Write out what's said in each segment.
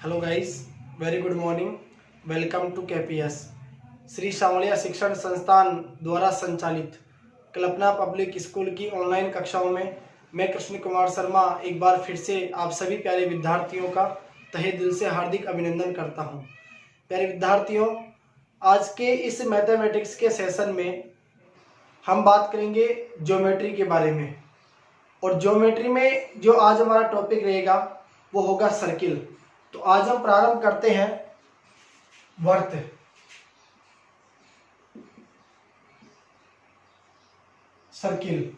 Hello guys, very good morning. Welcome to KPS Shri Shamliya शिक्षण संस्थान द्वारा संचालित कल्पना पब्लिक स्कूल की ऑनलाइन कक्षाओं में मैं कृष्ण कुमार शर्मा एक बार फिर से आप सभी प्यारे विद्यार्थियों का तहे दिल से हार्दिक अभिनंदन करता हूं। प्यारे विद्यार्थियों, आज के इस मैथमेटिक्स के सेशन में हम बात करेंगे ज्योमेट्री के बारे में। और ज्योमेट्री में जो आज हमारा टॉपिक रहेगा वो होगा सर्किल। तो आज हम प्रारंभ करते हैं वर्त। सर्किल,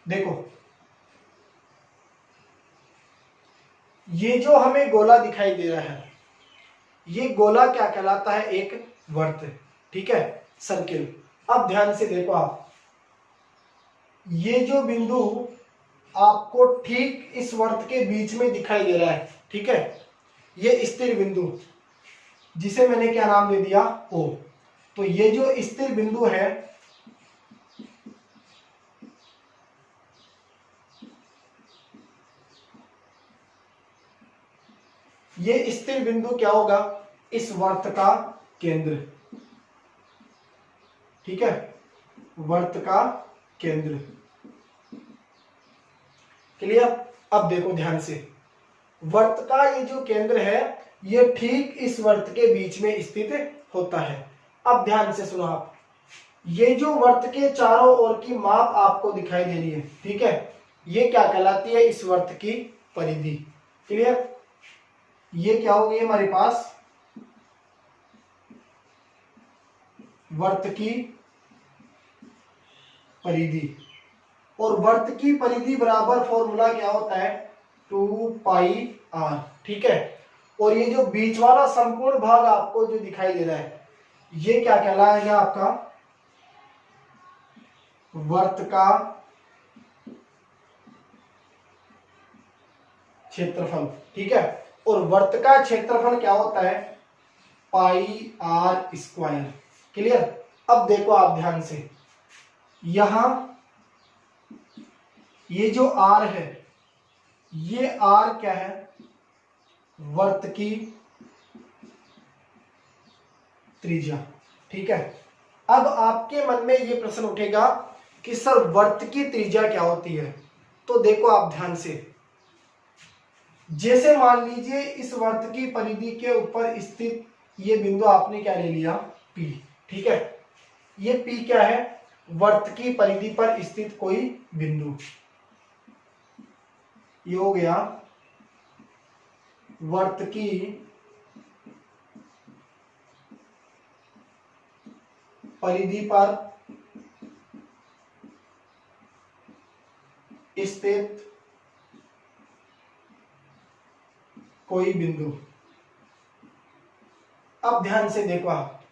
देखो ये जो हमें गोला दिखाई दे रहा है, ये गोला क्या कहलाता है? एक वर्त। ठीक है, सर्किल। अब ध्यान से देखो आप, ये जो बिंदु आपको ठीक इस वर्त के बीच में दिखाई दे रहा है, ठीक है, ये स्थिर बिंदु जिसे मैंने क्या नाम दे दिया? ओ। तो ये जो स्थिर बिंदु है, ये स्थिर बिंदु क्या होगा? इस वर्त का केंद्र। ठीक है, वर्त का केंद्र। क्लियर? अब देखो ध्यान से, वर्त का ये जो केंद्र है ये ठीक इस वर्त के बीच में स्थित होता है। अब ध्यान से सुनो आप, ये जो वर्त के चारों ओर की माप आपको दिखाई दे रही है, ठीक है, ये क्या कहलाती है? इस वर्त की परिधि। क्लियर? ये क्या हो गई हमारे पास? वर्त की परिधि। और वर्त की परिधि बराबर फॉर्मूला क्या होता है? 2πr। ठीक है, और ये जो बीच वाला संपूर्ण भाग आपको जो दिखाई दे रहा है, ये क्या कहलाएगा? आपका वर्त का क्षेत्रफल। ठीक है, और वर्त का क्षेत्रफल क्या होता है? πr²। क्लियर? अब देखो आप ध्यान से, यहां ये जो r है, ये r क्या है? वर्त की त्रिज्या। ठीक है, अब आपके मन में ये प्रश्न उठेगा कि सर वर्त की त्रिज्या क्या होती है? तो देखो आप ध्यान से, जैसे मान लीजिए इस वर्त की परिधि के ऊपर स्थित ये बिंदु आपने क्या ले लिया? P। ठीक है, ये P क्या है? वर्त की परिधि पर स्थित कोई बिंदु। ये हो गया वर्त की परिधि पर स्थित कोई बिंदु। अब ध्यान से देखो आप,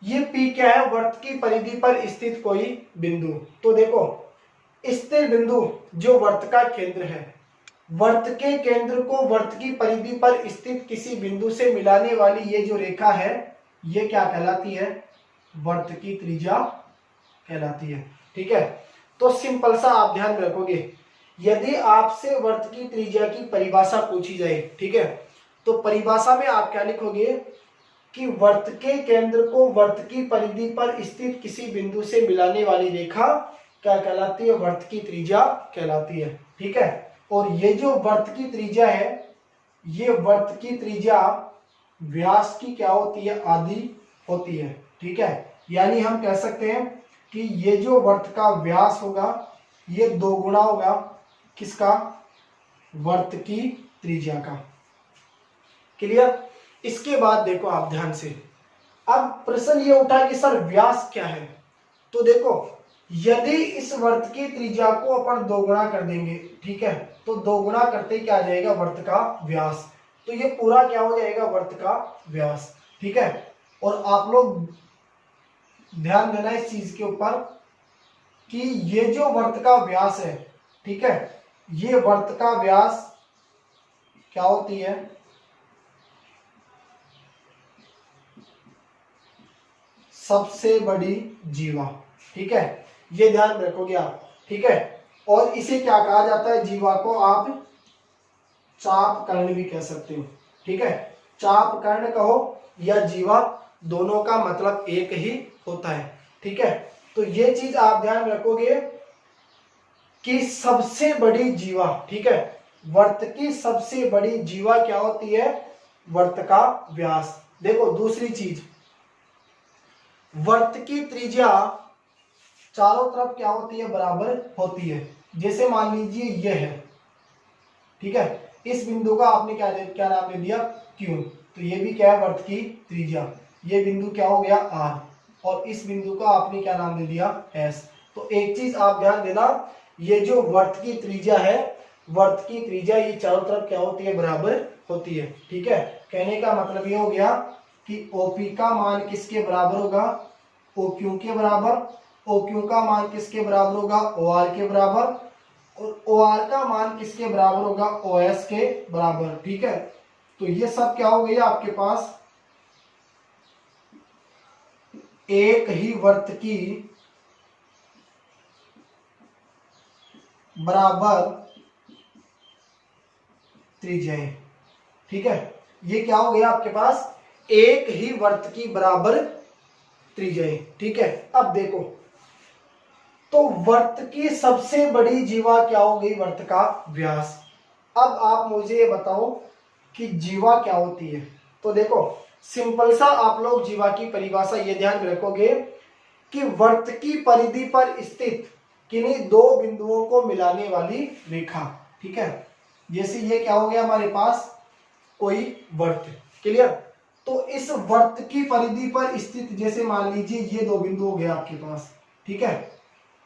ये P क्या है? वर्त की परिधि पर स्थित कोई बिंदु। तो देखो, स्थिर बिंदु जो वर्त का केंद्र है, वर्त के केंद्र को वर्त की परिधि पर स्थित किसी बिंदु से मिलाने वाली ये जो रेखा है, ये क्या कहलाती है? वर्त की त्रिज्या कहलाती है। ठीक है, तो सिंपल सा आप ध्यान रखोगे, यदि आपसे वर्त की त्रिज्या की परिभाषा पूछी जाए, ठीक है, तो परिभाषा में आप क्या लिखोगे कि वर्त के केंद्र को वर्त की परिधि पर स्थित किसी बिंदु से मिलाने वाली रेखा क्या कहलाती है? वर्त की त्रिज्या कहलाती है। ठीक है, और ये जो वर्त की त्रिज्या है, ये वर्त की त्रिज्या व्यास की क्या होती है? आधी होती है। ठीक है, यानी हम कह सकते हैं कि ये जो वर्त का व्यास होगा ये 2 गुना होगा किसका? वर्त की त्रिज्या का। क्लियर? इसके बाद देखो आप ध्यान से, अब प्रश्न ये उठा कि सर व्यास क्या है? तो देखो, यदि इस वर्त की त्रिज्या को अपन 2 गुना कर देंगे, ठीक है, तो 2 गुना करते क्या आ जाएगा? वर्त का व्यास। तो ये पूरा क्या हो जाएगा? वर्त का व्यास। ठीक है, और आप लोग ध्यान देना इस चीज के ऊपर कि ये जो वर्त का व्यास है, ठीक है, ये वर्त का व्यास क्या होती है? सबसे बड़ी जीवा। ठीक है, ये ध्यान रखोगे आप। ठीक है, और इसे क्या कहा जाता है, जीवा को आप चाप कर्ण भी कह सकते हो। ठीक है, चाप कर्ण कहो या जीवा, दोनों का मतलब एक ही होता है। ठीक है, तो ये चीज आप ध्यान रखोगे कि सबसे बड़ी जीवा, ठीक है, वर्त की सबसे बड़ी जीवा क्या होती है, वर्त का व्यास। देखो दूसरी चीज, वर्त की त्रिज्या चारों तरफ क्या होती है, बराबर होती है। जैसे मान लीजिए यह है, ठीक है, इस बिंदु का आपने क्या नाम दे दिया, क्यू, तो ये भी क्या है, वर्त की त्रिज्या। ये बिंदु क्या हो गया, आर, और इस बिंदु का आपने क्या नाम दे दिया, एस। तो एक चीज आप ध्यान देना, ये जो वर्त की त्रिज्या है, वर्त की त्रिज्या ये चारों तरफ क्या होती है, बराबर होती है। ठीक है, कहने का मतलब ये हो गया कि ओपी का मान किसके बराबर होगा, ओक्यू के बराबर, ओक्यू का मान किसके बराबर होगा, ओआर के बराबर, और OR का मान किसके बराबर होगा, OS के बराबर। ठीक है, तो ये सब क्या हो गई आपके पास, एक ही वर्त की बराबर त्रिज्याएं। ठीक है, ये क्या हो गया आपके पास, एक ही वर्त की बराबर त्रिज्याएं। ठीक है, अब देखो, तो वर्त की सबसे बड़ी जीवा क्या हो गई, वर्त का व्यास। अब आप मुझे ये बताओ कि जीवा क्या होती है। तो देखो सिंपल सा आप लोग जीवा की परिभाषा ये ध्यान में रखोगे कि वर्त की परिधि पर स्थित किन्हीं दो बिंदुओं को मिलाने वाली रेखा। ठीक है, जैसे ये क्या हो गया हमारे पास, कोई वर्त, क्लियर। तो इस वर्त की परिधि पर स्थित, जैसे मान लीजिए ये दो बिंदु हो गया आपके पास। ठीक है,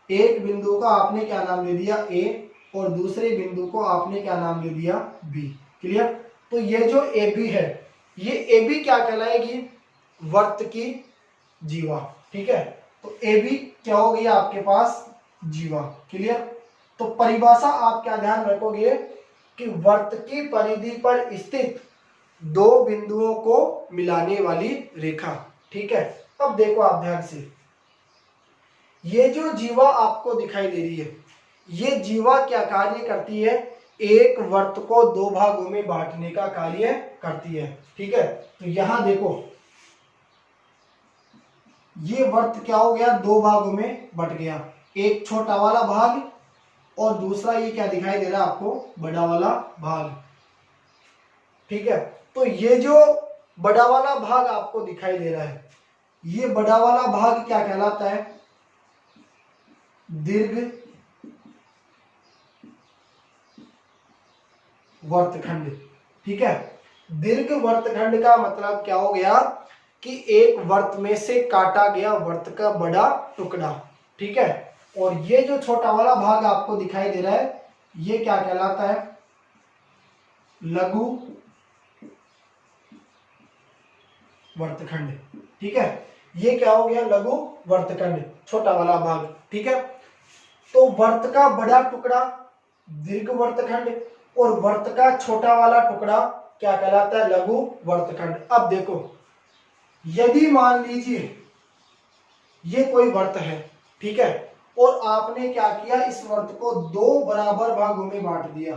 एक बिंदु का आपने क्या नाम दे दिया, ए, और दूसरे बिंदु को आपने क्या नाम दे दिया, बी। क्लियर, तो ये जो ए बी है, ये ए बी क्या कहलाएगी, वर्त की जीवा। ठीक है, तो ए बी क्या हो गई आपके पास, जीवा। क्लियर, तो परिभाषा आप क्या ध्यान रखोगे कि वर्त की परिधि पर स्थित दो बिंदुओं को मिलाने वाली रेखा। ठीक है, अब देखो आप ध्यान से, ये जो जीवा आपको दिखाई दे रही है, ये जीवा क्या कार्य करती है, एक वर्त को दो भागों में बांटने का कार्य करती है। ठीक है, तो यहां देखो ये वर्त क्या हो गया, दो भागों में बट गया, एक छोटा वाला भाग और दूसरा ये क्या दिखाई दे रहा है आपको, बड़ा वाला भाग। ठीक है, तो ये जो बड़ा वाला भाग आपको दिखाई दे रहा है, ये बड़ा वाला भाग क्या कहलाता है, दीर्घ वर्तखंड। ठीक है, दीर्घ वर्तखंड का मतलब क्या हो गया कि एक वर्त में से काटा गया वर्त का बड़ा टुकड़ा। ठीक है, और ये जो छोटा वाला भाग आपको दिखाई दे रहा है, ये क्या कहलाता है, लघु वर्तखंड। ठीक है, ये क्या हो गया, लघु वर्तखंड, छोटा वाला भाग। ठीक है, तो वर्त का बड़ा टुकड़ा दीर्घ वर्तखंड, और वर्त का छोटा वाला टुकड़ा क्या कहलाता है, लघु वर्तखंड। अब देखो, यदि मान लीजिए ये कोई वर्त है, ठीक है, और आपने क्या किया, इस वर्त को दो बराबर भागों में बांट दिया,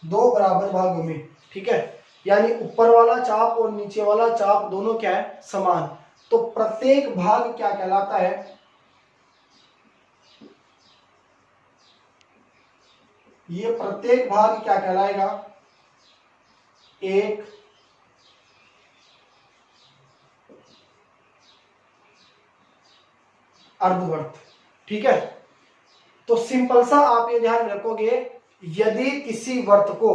दो बराबर भागों में। ठीक है, यानी ऊपर वाला चाप और नीचे वाला चाप दोनों क्या है, समान। तो प्रत्येक भाग क्या कहलाता है, ये प्रत्येक भाग क्या कहलाएगा, एक अर्धवर्त। ठीक है, तो सिंपल सा आप ये ध्यान रखोगे, यदि किसी वर्त को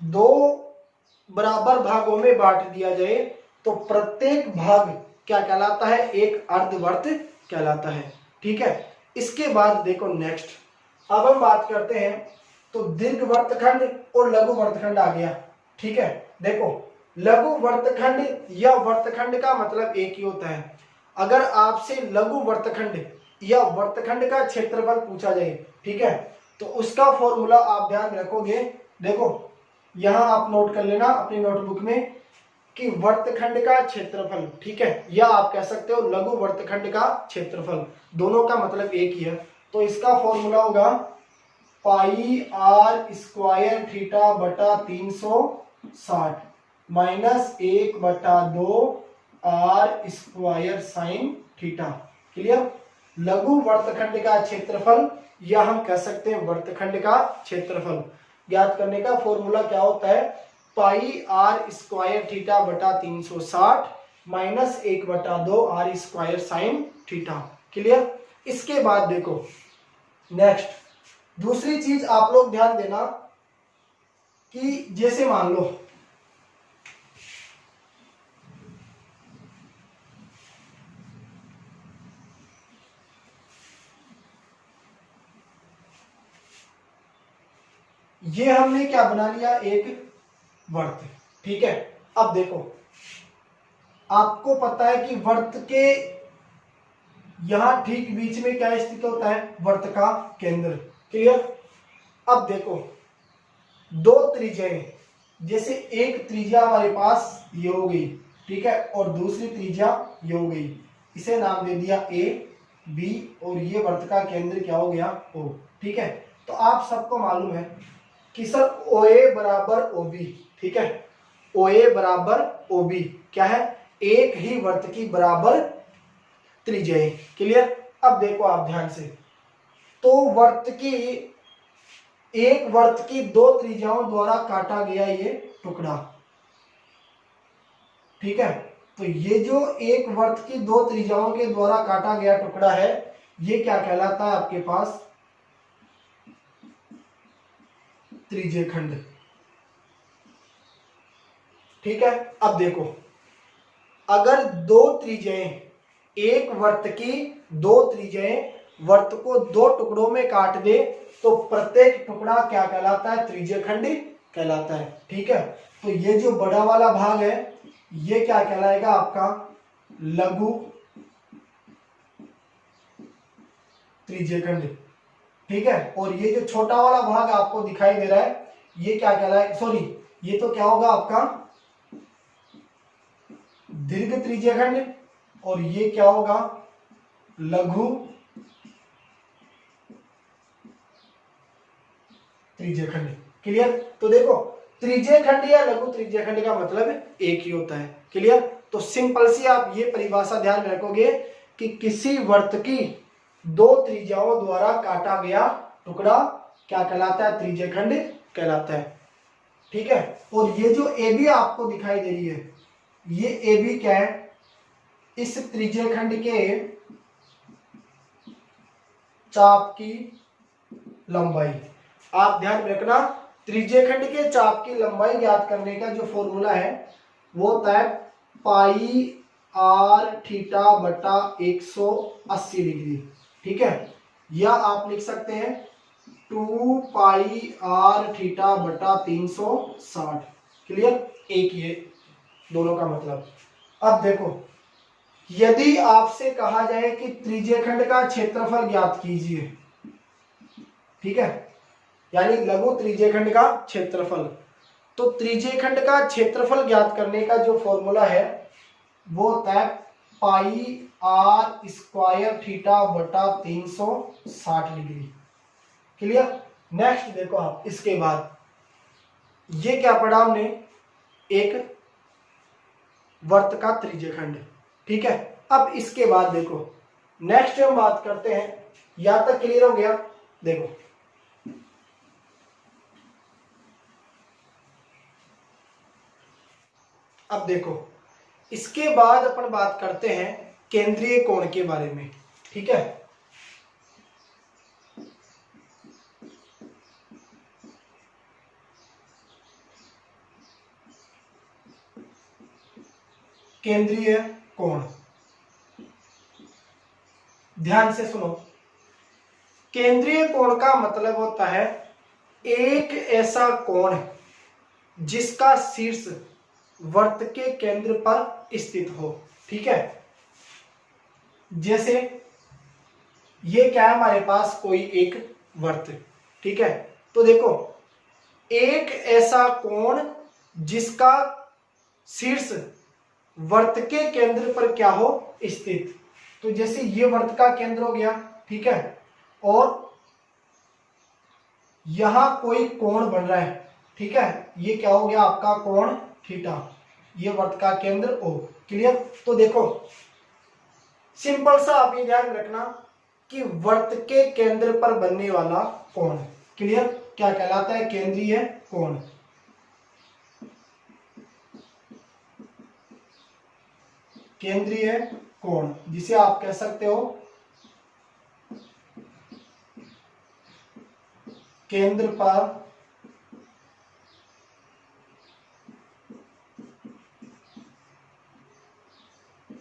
दो बराबर भागों में बांट दिया जाए तो प्रत्येक भाग क्या कहलाता है, एक अर्धवर्त कहलाता है। ठीक है, इसके बाद देखो नेक्स्ट, अब हम बात करते हैं, तो दीर्घ वर्तखंड और लघु वर्तखंड आ गया। ठीक है, देखो लघु वर्तखंड या वर्तखंड का मतलब एक ही होता है। अगर आपसे लघु वर्तखंड या वर्तखंड का क्षेत्रफल पूछा जाए, ठीक है, तो उसका फॉर्मूला आप ध्यान रखोगे। देखो यहां आप नोट कर लेना अपनी नोटबुक में कि वर्तखंड का क्षेत्रफल, ठीक है, या आप कह सकते हो लघु वर्तखंड का क्षेत्रफल, दोनों का मतलब एक ही है। तो इसका फॉर्मूला होगा पाई आर स्क्वायर थीटा बटा 360 minus 1/2 R square sine theta. Clear. लघु वर्तखंड का क्षेत्रफल या हम कह सकते हैं वर्तखंड का क्षेत्रफल ज्ञात करने का फॉर्मूला क्या होता है, पाई आर स्क्वायर थीटा बटा 360 minus 1/2 R square sine theta. Clear. इसके बाद देखो नेक्स्ट दूसरी चीज आप लोग ध्यान देना कि जैसे मान लो ये हमने क्या बना लिया, एक वर्त। ठीक है। अब देखो आपको पता है कि वर्त के यहां ठीक बीच में क्या स्थित होता है, वर्त का केंद्र। क्लियर। अब देखो दो त्रिज्याएं, जैसे एक त्रिज्या हमारे पास ये हो गई, ठीक है, और दूसरी त्रिज्या ये हो गई, इसे नाम दे दिया ए बी, और ये वर्त का केंद्र क्या हो गया, ओ। ठीक है। तो आप सबको मालूम है कि सर ओ ए बराबर ओ बी, ठीक है, ओ ए बराबर ओ बी क्या है, एक ही वर्त की बराबर त्रिज्याएं। क्लियर। अब देखो आप ध्यान से, तो वर्त की एक वर्त की दो त्रिज्याओं द्वारा काटा गया ये टुकड़ा। ठीक है। तो ये जो एक वर्त की दो त्रिज्याओं के द्वारा काटा गया टुकड़ा है ये क्या कहलाता है आपके पास, त्रिज्यखंड। ठीक है। अब देखो अगर दो त्रिज्याएं, एक वर्त की दो त्रिज्याएं वर्त को दो टुकड़ों में काट दे तो प्रत्येक टुकड़ा क्या कहलाता है, त्रिज्यखंड कहलाता है। ठीक है। तो ये जो बड़ा वाला भाग है ये क्या कहलाएगा आपका, लघु त्रिज्यखंड। ठीक है। और ये जो छोटा वाला भाग आपको दिखाई दे रहा है ये क्या कहलाएगा, सॉरी ये तो क्या होगा आपका दीर्घ त्रिज्यखंड, और ये क्या होगा लघु त्रिज्यखंड। क्लियर। तो देखो त्रिज्यखंड या लघु त्रिज्यखंड का मतलब एक ही होता है। क्लियर। तो सिंपल सी आप ये परिभाषा ध्यान रखोगे कि किसी वर्त की दो त्रिज्याओं द्वारा काटा गया टुकड़ा क्या कहलाता है, त्रिज्यखंड कहलाता है। ठीक है। और ये जो ए बी आपको दिखाई दे रही है ये ए बी क्या है, इस त्रिज्यखंड के चाप की लंबाई। आप ध्यान रखना त्रिज्यखंड के चाप की लंबाई ज्ञात करने का जो फॉर्मूला है वो होता है पाई आर थीटा बटा 180 डिग्री। ठीक है। या आप लिख सकते हैं 2 पाई आर थीटा बटा 360। क्लियर। एक ये दोनों का मतलब। अब देखो यदि आपसे कहा जाए कि त्रिज्यखंड का क्षेत्रफल ज्ञात कीजिए, ठीक है, यानी लघु त्रिज्यखंड का क्षेत्रफल, तो त्रिज्यखंड का क्षेत्रफल ज्ञात करने का जो फॉर्मूला है वो होता है पाई आर स्क्वायर थीटा बटा 360 डिग्री। क्लियर। नेक्स्ट देखो आप इसके बाद ये क्या पढ़ा हमने, एक वर्त का त्रिज्यखंड। ठीक है। अब इसके बाद देखो नेक्स्ट हम बात करते हैं, यहां तक क्लियर हो गया। देखो अब देखो इसके बाद अपन बात करते हैं केंद्रीय कोण के बारे में। ठीक है। केंद्रीय कोण ध्यान से सुनो। केंद्रीय कोण का मतलब होता है एक ऐसा कोण जिसका शीर्ष वर्त के केंद्र पर स्थित हो। ठीक है। जैसे ये क्या है हमारे पास कोई एक वर्त। ठीक है। तो देखो एक ऐसा कोण जिसका शीर्ष वर्त के केंद्र पर क्या हो, स्थित। तो जैसे ये वर्त का केंद्र हो गया। ठीक है। और यहां कोई कोण बन रहा है, ठीक है, ये क्या हो गया आपका कोण थीटा, ये वर्त का केंद्र O। क्लियर। तो देखो सिंपल सा आप ये ध्यान रखना कि वर्त के केंद्र पर बनने वाला कोण, क्लियर, क्या कहलाता है, केंद्रीय कोण। केंद्रीय कोण जिसे आप कह सकते हो केंद्र पर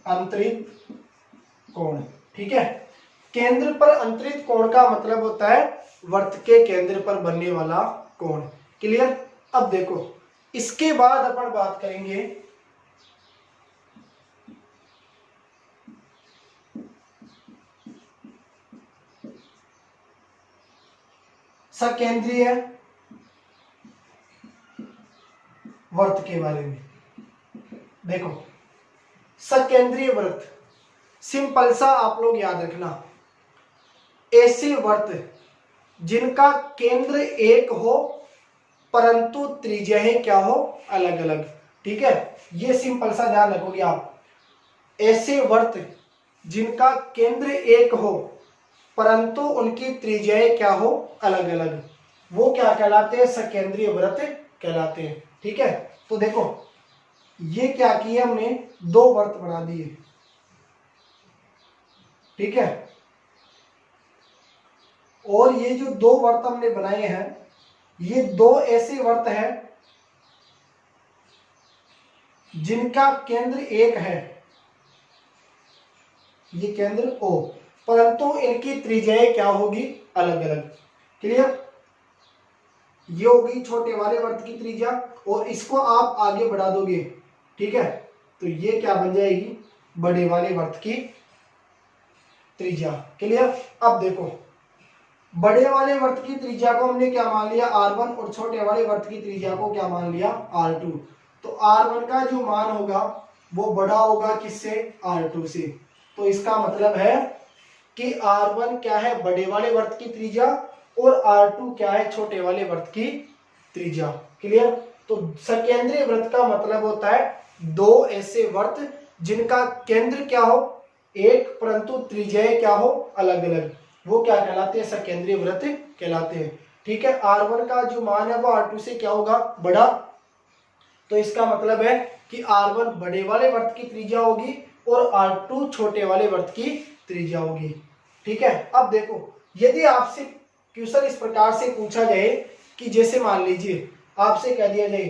अंतरित कोण, ठीक है। केंद्र पर अंतरित कोण का मतलब होता है वर्त के केंद्र पर बनने वाला कोण। क्लियर। अब देखो इसके बाद अपन बात करेंगे सकेंद्रीय वर्त के बारे में। देखो सकेंद्रीय वृत्त सिंपल सा आप लोग याद रखना, ऐसे वर्त जिनका केंद्र एक हो परंतु त्रिज्याएं क्या हो, अलग अलग, ठीक है, ये सिंपल सा ध्यान रखोगे आप। ऐसे वर्त जिनका केंद्र एक हो परंतु उनकी त्रिज्याएं क्या हो, अलग अलग, वो क्या कहलाते हैं, सकेंद्रीय वृत्त कहलाते हैं, ठीक है। तो देखो ये क्या किया हमने, दो वर्त बना दिए, ठीक है, और ये जो दो वर्त हमने बनाए हैं ये दो ऐसे वर्त हैं जिनका केंद्र एक है, ये केंद्र O, परंतु इनकी त्रिज्याएं क्या होगी, अलग अलग। क्लियर। ये होगी छोटे वाले वर्त की त्रिज्या और इसको आप आगे बढ़ा दोगे, ठीक है, तो ये क्या बन जाएगी, बड़े वाले वर्त की त्रिज्या। क्लियर। अब देखो बड़े वाले वर्त की त्रिज्या को हमने क्या मान लिया, R1, और छोटे वाले वर्त की त्रिज्या को क्या मान लिया, R2। तो R1 का जो मान होगा वो बड़ा होगा किससे, R2 से। तो इसका मतलब है कि R1 क्या है, बड़े वाले वर्त की त्रिज्या, और R2 क्या है, छोटे वाले वर्त की त्रिज्या। क्लियर। तो सकेंद्रीय वृत्त का मतलब होता है दो ऐसे वर्त जिनका केंद्र क्या हो एक परंतु त्रिज्याएं क्या हो, अलग अलग, वो क्या कहलाते हैं, सकेंद्रीय वृत्त कहलाते हैं, ठीक है। R1 का जो मान है वो R2 से क्या होगा, बड़ा। तो इसका मतलब है कि R1 बड़े वाले वर्त की त्रिज्या होगी और R2 छोटे वाले वर्त की त्रिज्या होगी, ठीक है। अब देखो यदि आपसे क्वेश्चन इस प्रकार से पूछा जाए कि जैसे मान लीजिए आपसे कह दिया जाए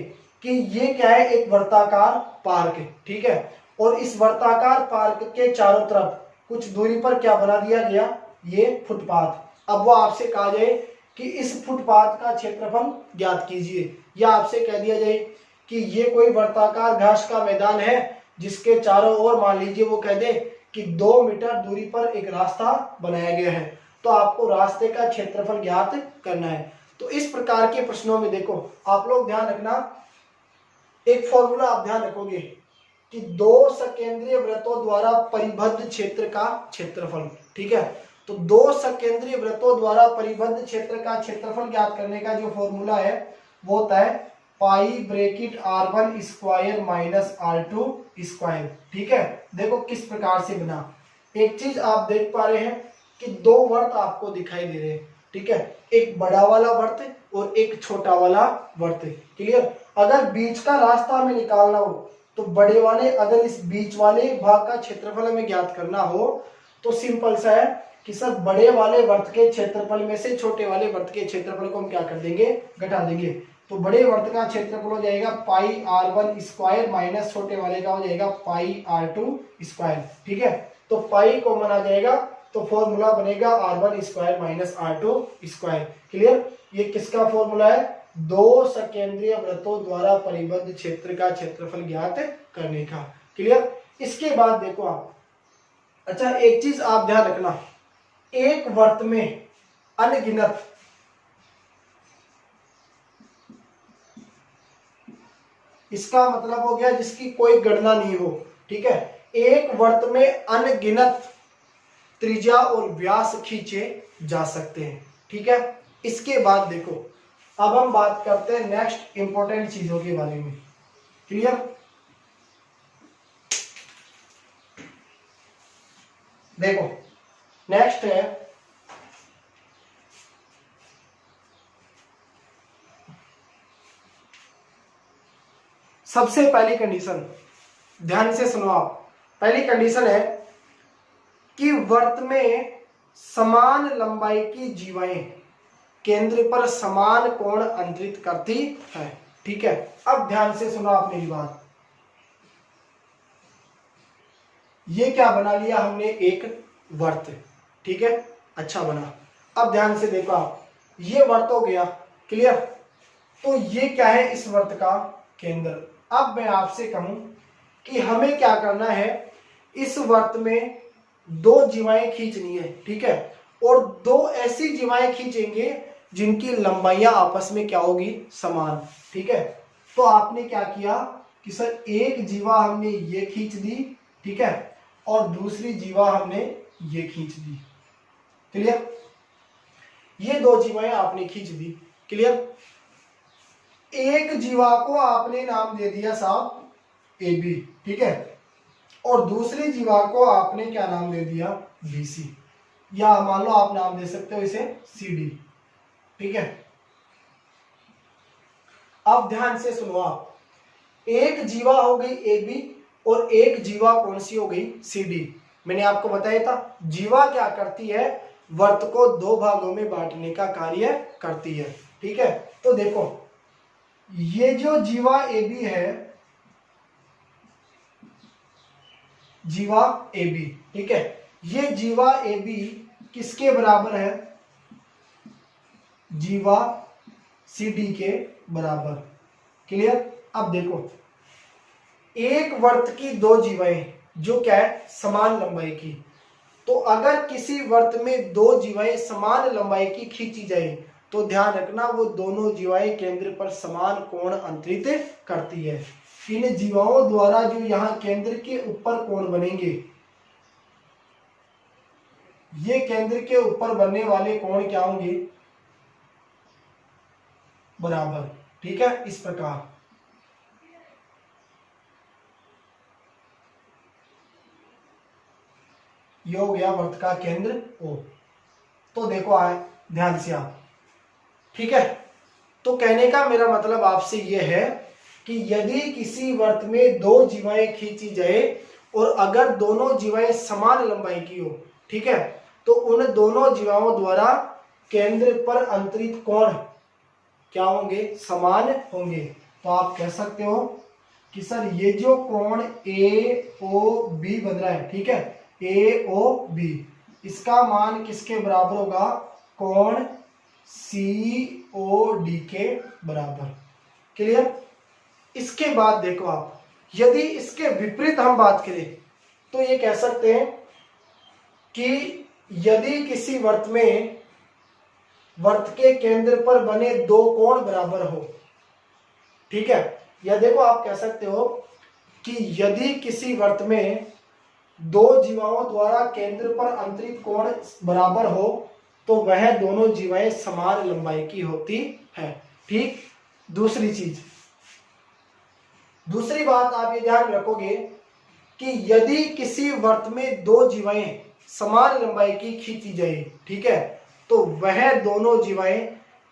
कि ये क्या है, एक वर्ताकार पार्क, ठीक है, और इस वर्ताकार पार्क के चारों तरफ कुछ दूरी पर क्या बना दिया गया, ये फुटपाथ। अब वो आपसे कहा जाए कि इस फुटपाथ का क्षेत्रफल ज्ञात कीजिए, या आपसे कह दिया जाए कि ये कोई वर्ताकार घास का मैदान है जिसके चारों ओर मान लीजिए वो कह दे कि 2 मीटर दूरी पर एक रास्ता बनाया गया है, तो आपको रास्ते का क्षेत्रफल ज्ञात करना है। तो इस प्रकार के प्रश्नों में देखो आप लोग ध्यान रखना, एक फॉर्मूला आप ध्यान रखोगे कि दो सकेंद्रीय वृत्तों द्वारा परिबद्ध क्षेत्र का क्षेत्रफल, ठीक है। तो दो सकेंद्रीय वृत्तों द्वारा परिबद्ध क्षेत्र का क्षेत्रफल ज्ञात करने का जो फॉर्मूला है वो होता है pi bracket R1 square minus R2 square, ठीक है। देखो किस प्रकार से बना, एक चीज आप देख पा रहे हैं कि दो वर्त आपको दिखाई दे रहे हैं, ठीक है, एक बड़ा वाला वर्त और एक छोटा वाला वर्त। क्लियर। अगर बीच का रास्ता हमें निकालना हो तो बड़े वाले, अगर इस बीच वाले भाग का क्षेत्रफल हमें ज्ञात करना हो तो सिंपल सा है कि सर बड़े वाले वर्त के क्षेत्रफल में से छोटे वाले वर्त के क्षेत्रफल को हम क्या कर देंगे, घटा देंगे। तो बड़े वर्त का क्षेत्रफल हो जाएगा पाई R1 स्क्वायर माइनस छोटे वाले का हो जाएगा पाई R2 स्क्वायर, ठीक है। तो पाई कॉमन आ जाएगा तो फॉर्मूला बनेगा R1 square minus R2 square. Clear. ये किसका फॉर्मूला है, दो सकेंद्रीय वृत्तों द्वारा परिबद्ध क्षेत्र का क्षेत्रफल ज्ञात करने का। क्लियर। इसके बाद देखो आप, अच्छा एक चीज आप ध्यान रखना, एक वर्त में अनगिनत इसका मतलब हो गया जिसकी कोई गणना नहीं हो, ठीक है। एक वर्त में अनगिनत त्रिज्या और व्यास खींचे जा सकते हैं। ठीक है, इसके बाद देखो अब हम बात करते हैं नेक्स्ट इंपॉर्टेंट चीजों के बारे में। क्लियर? देखो नेक्स्ट है सबसे पहली कंडीशन, ध्यान से सुनो आप। पहली कंडीशन है कि वृत्त में समान लंबाई की जीवाएं केंद्र पर समान कोण अंतरित करती है। ठीक है, अब ध्यान से सुनो आप मेरी बात। ये क्या बना लिया हमने, एक वृत्त। ठीक है, अच्छा बना। अब ध्यान से देखो आप, ये वृत्त हो गया। क्लियर? तो ये क्या है, इस वृत्त का केंद्र। अब मैं आपसे कहूं कि हमें क्या करना है, इस वृत्त में दो जीवाएं खींचनी है। ठीक है, और दो ऐसी जीवाएं खींचेंगे जिनकी लंबाइयां आपस में क्या होगी, समान। ठीक है, तो आपने क्या किया कि सर एक जीवा हमने ये खींच दी, ठीक है, और दूसरी जीवा हमने ये खींच दी। क्लियर? ये दो जीवाएं आपने खींच दी। क्लियर? एक जीवा को आपने नाम दे दिया साहब ए बी। ठीक है, और दूसरी जीवा को आपने क्या नाम दे दिया, बी सी, या मान लो आप नाम दे सकते हो इसे सी डी। ठीक है, अब ध्यान से सुनो आप, एक जीवा हो गई ए बी और एक जीवा कौन सी हो गई, सी डी। मैंने आपको बताया था जीवा क्या करती है, वृत्त को दो भागों में बांटने का कार्य करती है। ठीक है, तो देखो ये जो जीवा ए बी है, जीवा ए बी, ठीक है, ये जीवा ए बी किसके बराबर है, जीवा सी डी के बराबर। क्लियर? अब देखो एक वृत्त की दो जीवाएं जो क्या है, समान लंबाई की, तो अगर किसी वृत्त में दो जीवाएं समान लंबाई की खींची जाए तो ध्यान रखना वो दोनों जीवाएं केंद्र पर समान कोण अंतरित करती है। इन जीवाओं द्वारा जो यहां केंद्र के ऊपर कोण बनेंगे, ये केंद्र के ऊपर बनने वाले कोण क्या होंगे, बराबर। ठीक है, इस प्रकार ये हो गया वृत्त का केंद्र ओ। तो देखो आए ध्यान से आप। ठीक है, तो कहने का मेरा मतलब आपसे यह है कि यदि किसी वृत्त में दो जीवाएं खींची जाए और अगर दोनों जीवाएं समान लंबाई की हो, ठीक है, तो उन दोनों जीवाओं द्वारा केंद्र पर अंतरित कोण क्या होंगे, समान होंगे। तो आप कह सकते हो कि सर ये जो कोण ए ओ बी बन रहा है, ठीक है, ए ओ बी, इसका मान किसके बराबर होगा, कोण सी ओ डी के बराबर। क्लियर? इसके बाद देखो आप, यदि इसके विपरीत हम बात करें तो ये कह सकते हैं कि यदि किसी वृत्त में वृत्त के केंद्र पर बने दो कोण बराबर हो, ठीक है, या देखो आप कह सकते हो कि यदि किसी वृत्त में दो जीवाओं द्वारा केंद्र पर अंतरित कोण बराबर हो तो वह दोनों जीवाएं समान लंबाई की होती है। ठीक, दूसरी चीज, दूसरी बात आप ये ध्यान रखोगे कि यदि किसी वृत्त में दो जीवाएं समान लंबाई की खींची जाए, ठीक है, तो वह दोनों जीवाएं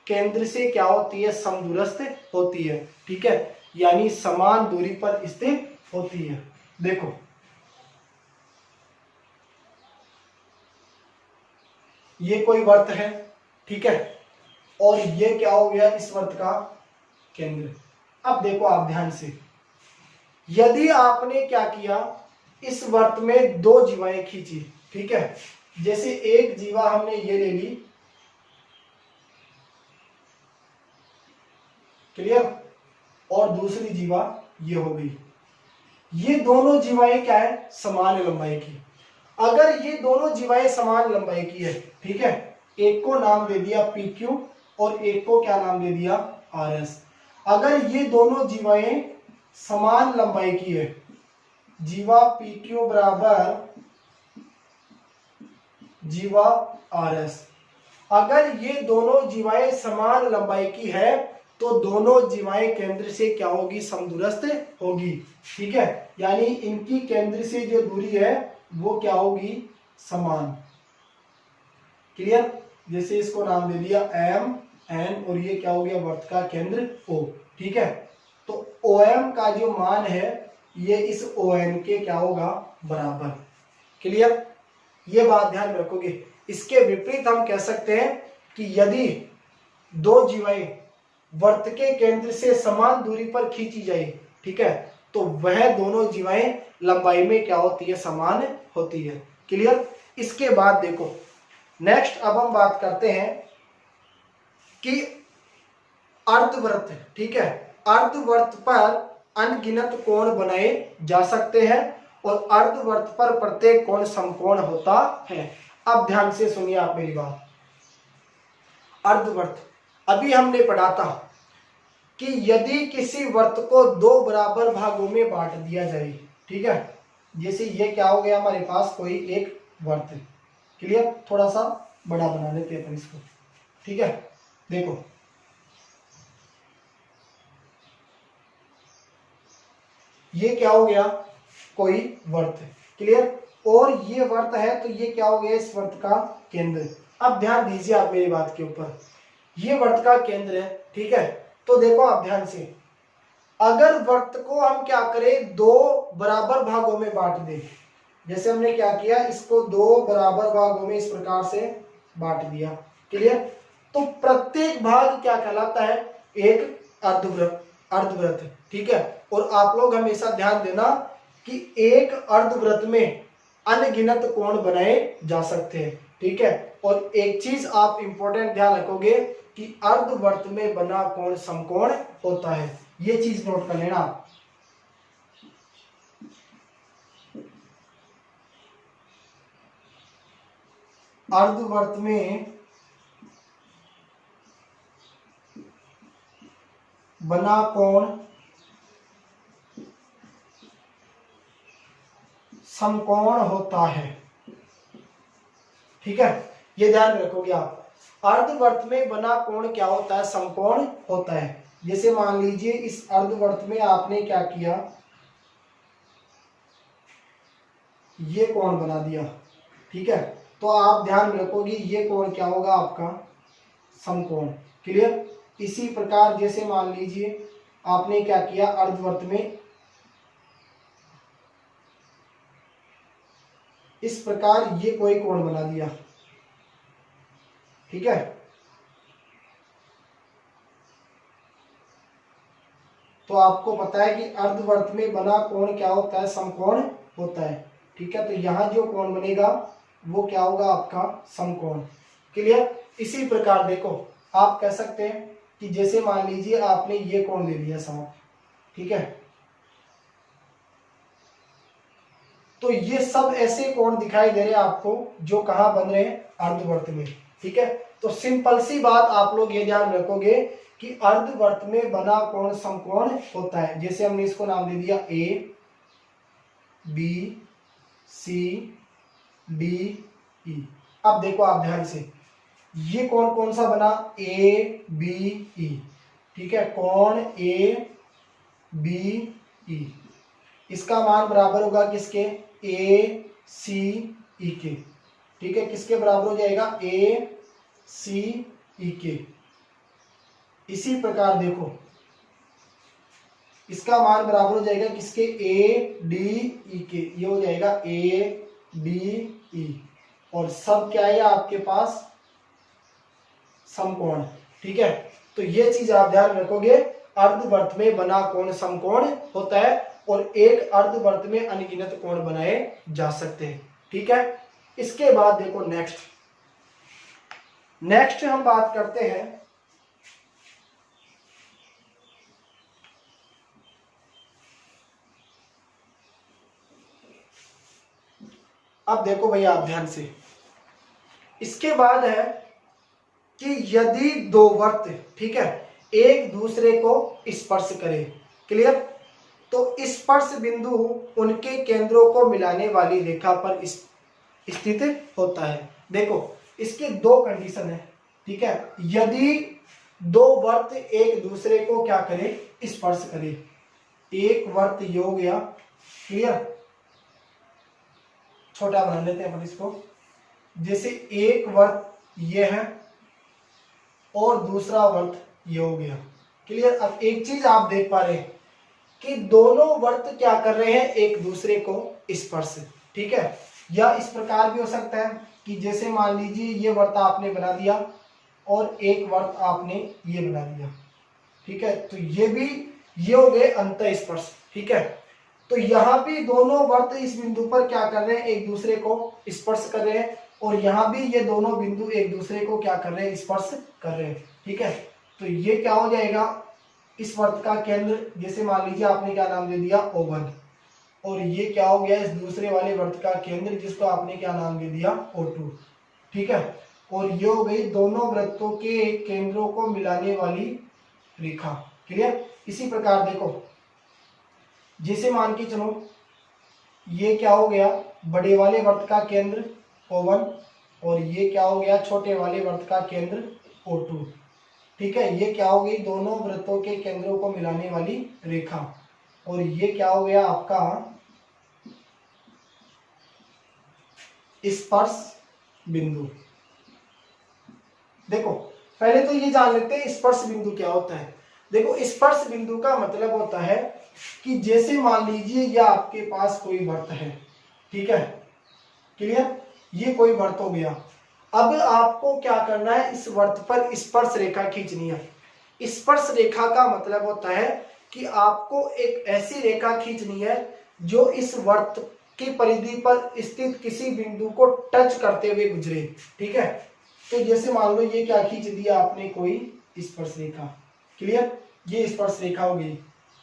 केंद्र से क्या होती है, समदूरस्थ होती है। ठीक है, यानी समान दूरी पर स्थित होती है। देखो ये कोई वृत्त है, ठीक है, और ये क्या हो गया, इस वृत्त का केंद्र। अब देखो आप ध्यान से, यदि आपने क्या किया, इस वृत्त में दो जीवाएं खींची, ठीक है, जैसे एक जीवा हमने ये ले ली, क्लियर, और दूसरी जीवा ये हो गई, ये दोनों जीवाएं क्या है, समान लंबाई की। अगर ये दोनों जीवाएं समान लंबाई की है, ठीक है, एक को नाम दे दिया पी क्यू और एक को क्या नाम दे दिया आर एस। अगर ये दोनों जीवाएं समान लंबाई की है, जीवा पी क्यू बराबर जीवा RS। अगर ये दोनों जीवाएं समान लंबाई की है तो दोनों जीवाएं केंद्र से क्या होगी, समदूरस्थ होगी। ठीक है, यानी इनकी केंद्र से जो दूरी है वो क्या होगी, समान। क्लियर। जैसे इसको नाम दे दिया M N और ये क्या हो गया, वर्त का केंद्र O। ठीक है, तो OM का जो मान है ये इस ON के क्या होगा, बराबर। क्लियर, ये बात ध्यान में रखोगे। इसके विपरीत हम कह सकते हैं कि यदि दो जीवाएं वर्त के केंद्र से समान दूरी पर खींची जाए, ठीक है, तो वह दोनों जीवाएं लंबाई में क्या होती है, समान होती है। क्लियर। इसके बाद देखो नेक्स्ट, अब हम बात करते हैं कि अर्धवृत्त। ठीक है, अर्धवृत्त पर अनगिनत कोण बनाए जा सकते हैं और अर्धवृत्त पर प्रत्येक कोण समकोण होता है। अब ध्यान से सुनिए आप मेरी बात। अर्धवृत्त, अभी हमने पढ़ा था कि यदि किसी वृत्त को दो बराबर भागों में बांट दिया जाए, ठीक है, जैसे ये क्या हो गया हमारे पास कोई एक वृत्त। क्लियर, थोड़ा सा बड़ा बना लेते हैं अपन इसको। ठीक है, देखो ये क्या हो गया, कोई वृत्त। क्लियर, और ये वृत्त है तो ये क्या हो गया, इस वृत्त का केंद्र। अब ध्यान दीजिए आप मेरी बात के ऊपर, ये वृत्त का केंद्र है। ठीक है, तो देखो आप ध्यान से, अगर वृत्त को हम क्या करें, दो बराबर भागों में बांट दें। जैसे हमने क्या किया, इसको दो बराबर भागों में इस प्रकार से बांट दिया। क्लियर, तो प्रत्येक भाग क्या कहलाता है, एक अर्धवृत्त। ठीक है, और आप लोग हमेशा ध्यान देना कि एक अर्धवृत्त में अनगिनत कोण बनाए जा सकते हैं। ठीक है, और एक चीज आप इंपॉर्टेंट ध्यान रखोगे कि अर्धवृत्त में बना कोण समकोण होता है। ये चीज नोट कर लेना। अर्धवृत्त में बना कोण समकोण होता है। ठीक है, ये ध्यान रखोगे आप। अर्धवृत्त में बना कोण क्या होता है, समकोण होता है। जैसे मान लीजिए इस अर्धवृत्त में आपने क्या किया, ये कोण बना दिया। ठीक है, तो आप ध्यान रखोगे ये कोण क्या होगा, आपका समकोण। क्लियर। इसी प्रकार जैसे मान लीजिए आपने क्या किया, अर्धवृत्त में इस प्रकार ये कोई कोण बना दिया। ठीक है, तो आपको पता है कि अर्धवृत्त में बना कोण क्या होता है, समकोण होता है। ठीक है, तो यहां जो कोण बनेगा वो क्या होगा, आपका समकोण। क्लियर। इसी प्रकार देखो आप कह सकते हैं कि जैसे मान लीजिए आपने ये कोण ले लिया साहब। ठीक है, तो ये सब ऐसे कोण दिखाई दे रहे हैं आपको जो कहां बन रहे हैं, अर्धवृत्त में। ठीक है, तो सिंपल सी बात आप लोग ये ध्यान रखोगे कि अर्धवृत्त में बना कोण समकोण होता है। जैसे हमने इसको नाम दे दिया A B C D E. अब देखो आप ध्यान से, ये कोण कौन सा बना, ए बी ई। ठीक है, कोण ए बी ई, इसका मान बराबर होगा किसके, ए सी ई के। ठीक है, किसके बराबर हो जाएगा, ए सी ई के। इसी प्रकार देखो इसका मान बराबर हो जाएगा किसके, ए डी ई के। ये हो जाएगा ए डी ई, और सब क्या है आपके पास, समकोण। ठीक है, तो ये चीज आप ध्यान रखोगे, अर्धवृत्त में बना कोण समकोण होता है और एक अर्धवृत्त में अनगिनत कोण बनाए जा सकते हैं। ठीक है, इसके बाद देखो नेक्स्ट हम बात करते हैं अब देखो भैया आप ध्यान से, इसके बाद है कि यदि दो वृत्त, ठीक है, एक दूसरे को स्पर्श करें। क्लियर, तो स्पर्श बिंदु उनके केंद्रों को मिलाने वाली रेखा पर स्थित होता है। देखो इसके दो कंडीशन है, ठीक है। यदि दो वर्त एक दूसरे को क्या करे, स्पर्श करे, एक वर्त ये हो गया, क्लियर, छोटा बना लेते हैं अपन इसको, जैसे एक वर्त ये है और दूसरा वर्त ये हो गया, क्लियर। अब एक चीज आप देख पा रहे हैं कि दोनों वर्त क्या कर रहे हैं, एक दूसरे को स्पर्श, ठीक है। या इस प्रकार भी हो सकता है कि जैसे मान लीजिए ये वर्त आपने बना दिया और एक वर्त आपने ये बना दिया, ठीक है, तो ये भी ये हो गए अंतः स्पर्श, ठीक है। तो यहाँ भी दोनों वर्त इस बिंदु पर क्या कर रहे हैं, एक दूसरे को स्पर्श कर रहे हैं, और यहाँ भी ये दोनों बिंदु एक दूसरे को क्या कर रहे हैं, स्पर्श कर रहे हैं, ठीक है। तो ये क्या हो जाएगा, इस वर्त का केंद्र, जैसे मान लीजिए आपने क्या नाम दे दिया O1, और ये क्या हो गया, इस दूसरे वाले वर्त का केंद्र, जिसको आपने क्या नाम दे दिया O2, ठीक है। और ये हो गई दोनों वृत्तों के केंद्रों को मिलाने वाली रेखा, क्लियर। इसी प्रकार देखो, जैसे मान के चलो ये क्या हो गया, बड़े वाले वर्त का केंद्र O1, और ये क्या हो गया, छोटे वाले वर्त का केंद्र O2, ठीक है। ये क्या हो गई, दोनों वृत्तों के केंद्रों को मिलाने वाली रेखा, और ये क्या हो गया आपका स्पर्श बिंदु। देखो पहले तो ये जान लेते हैं स्पर्श बिंदु क्या होता है। देखो स्पर्श बिंदु का मतलब होता है कि जैसे मान लीजिए ये आपके पास कोई वर्त है, ठीक है, क्लियर, ये कोई वर्त हो गया। अब आपको क्या करना है, इस वर्त पर स्पर्श रेखा खींचनी है। स्पर्श रेखा का मतलब होता है कि आपको एक ऐसी रेखा खींचनी है जो इस वर्त की परिधि पर स्थित किसी बिंदु को टच करते हुए गुजरे, ठीक है। तो जैसे मान लो ये क्या खींच दिया आपने, कोई स्पर्श रेखा, क्लियर, ये स्पर्श रेखा हो गई।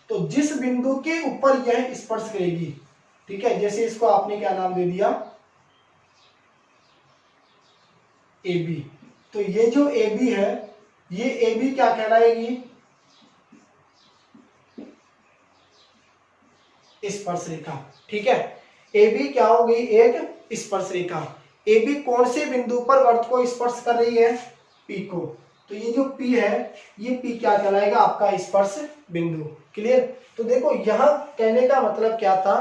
तो जिस बिंदु के ऊपर यह स्पर्श करेगी, ठीक है, जैसे इसको आपने क्या नाम दे दिया, AB, तो ये जो AB है, ये AB क्या कहलाएगी, स्पर्श रेखा, ठीक है। AB क्या हो गई, एक स्पर्श रेखा। AB कौन से बिंदु पर वर्त को स्पर्श कर रही है, P को। तो ये जो P है, ये P क्या कहलाएगा, आपका स्पर्श बिंदु, क्लियर। तो देखो यहां कहने का मतलब क्या था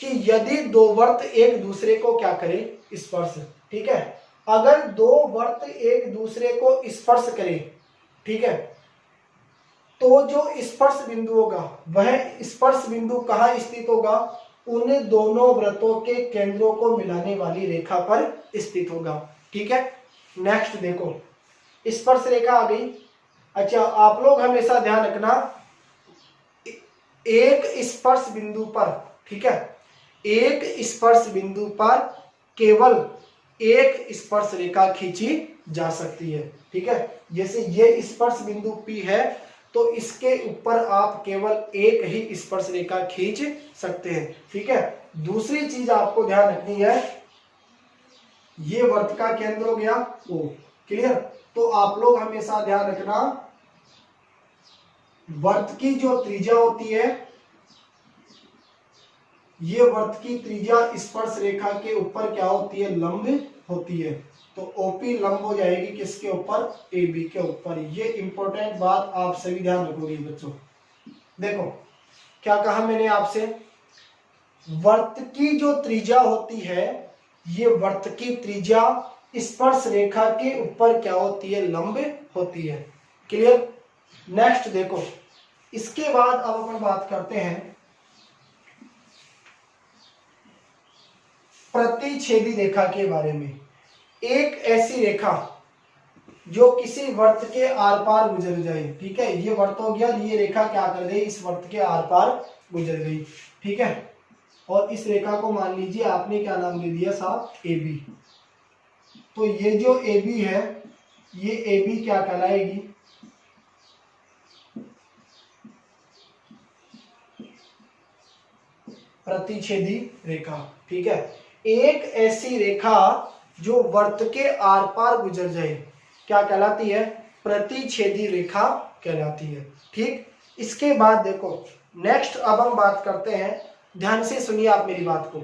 कि यदि दो वर्त एक दूसरे को क्या करे, स्पर्श, ठीक है। अगर दो वर्त एक दूसरे को स्पर्श करे, ठीक है, तो जो स्पर्श बिंदु होगा वह स्पर्श बिंदु कहाँ स्थित होगा, उन दोनों वृत्तों के केंद्रों को मिलाने वाली रेखा पर स्थित होगा, ठीक है। नेक्स्ट देखो, स्पर्श रेखा आ गई। अच्छा, आप लोग हमेशा ध्यान रखना, एक स्पर्श बिंदु पर, ठीक है, एक स्पर्श बिंदु पर केवल एक स्पर्श रेखा खींची जा सकती है, ठीक है। जैसे ये स्पर्श बिंदु P है, तो इसके ऊपर आप केवल एक ही स्पर्श रेखा खींच सकते हैं, ठीक है। दूसरी चीज आपको ध्यान रखनी है, ये वर्त का केंद्र हो गया O, क्लियर। तो आप लोग हमेशा ध्यान रखना, वर्त की जो त्रिज्या होती है, ये वर्त की त्रिज्या स्पर्श रेखा के ऊपर क्या होती है, लंब होती है। तो OP लंब हो जाएगी किसके ऊपर, AB के ऊपर। ये इंपॉर्टेंट बात आप सभी ध्यान रखोगे बच्चों। देखो क्या कहा मैंने आपसे, वर्त की जो त्रिज्या होती है, ये वर्त की त्रिज्या स्पर्श रेखा के ऊपर क्या होती है, लंब होती है, क्लियर। नेक्स्ट देखो, इसके बाद अब अपन बात करते हैं प्रतिच्छेदी रेखा के बारे में। एक ऐसी रेखा जो किसी वर्त के आर पार गुजर जाए, ठीक है, ये वर्त हो गया, ये रेखा क्या कर गई, इस वर्त के आर पार गुजर गई, ठीक है। और इस रेखा को मान लीजिए आपने क्या नाम दे दिया साहब, AB। तो ये जो AB है, ये AB क्या कहलाएगी, प्रतिच्छेदी रेखा, ठीक है। एक ऐसी रेखा जो वर्त के आर पार गुजर जाए क्या कहलाती है, प्रतिच्छेदी रेखा कहलाती है, ठीक। इसके बाद देखो नेक्स्ट अब हम बात करते हैं, ध्यान से सुनिए आप मेरी बात को।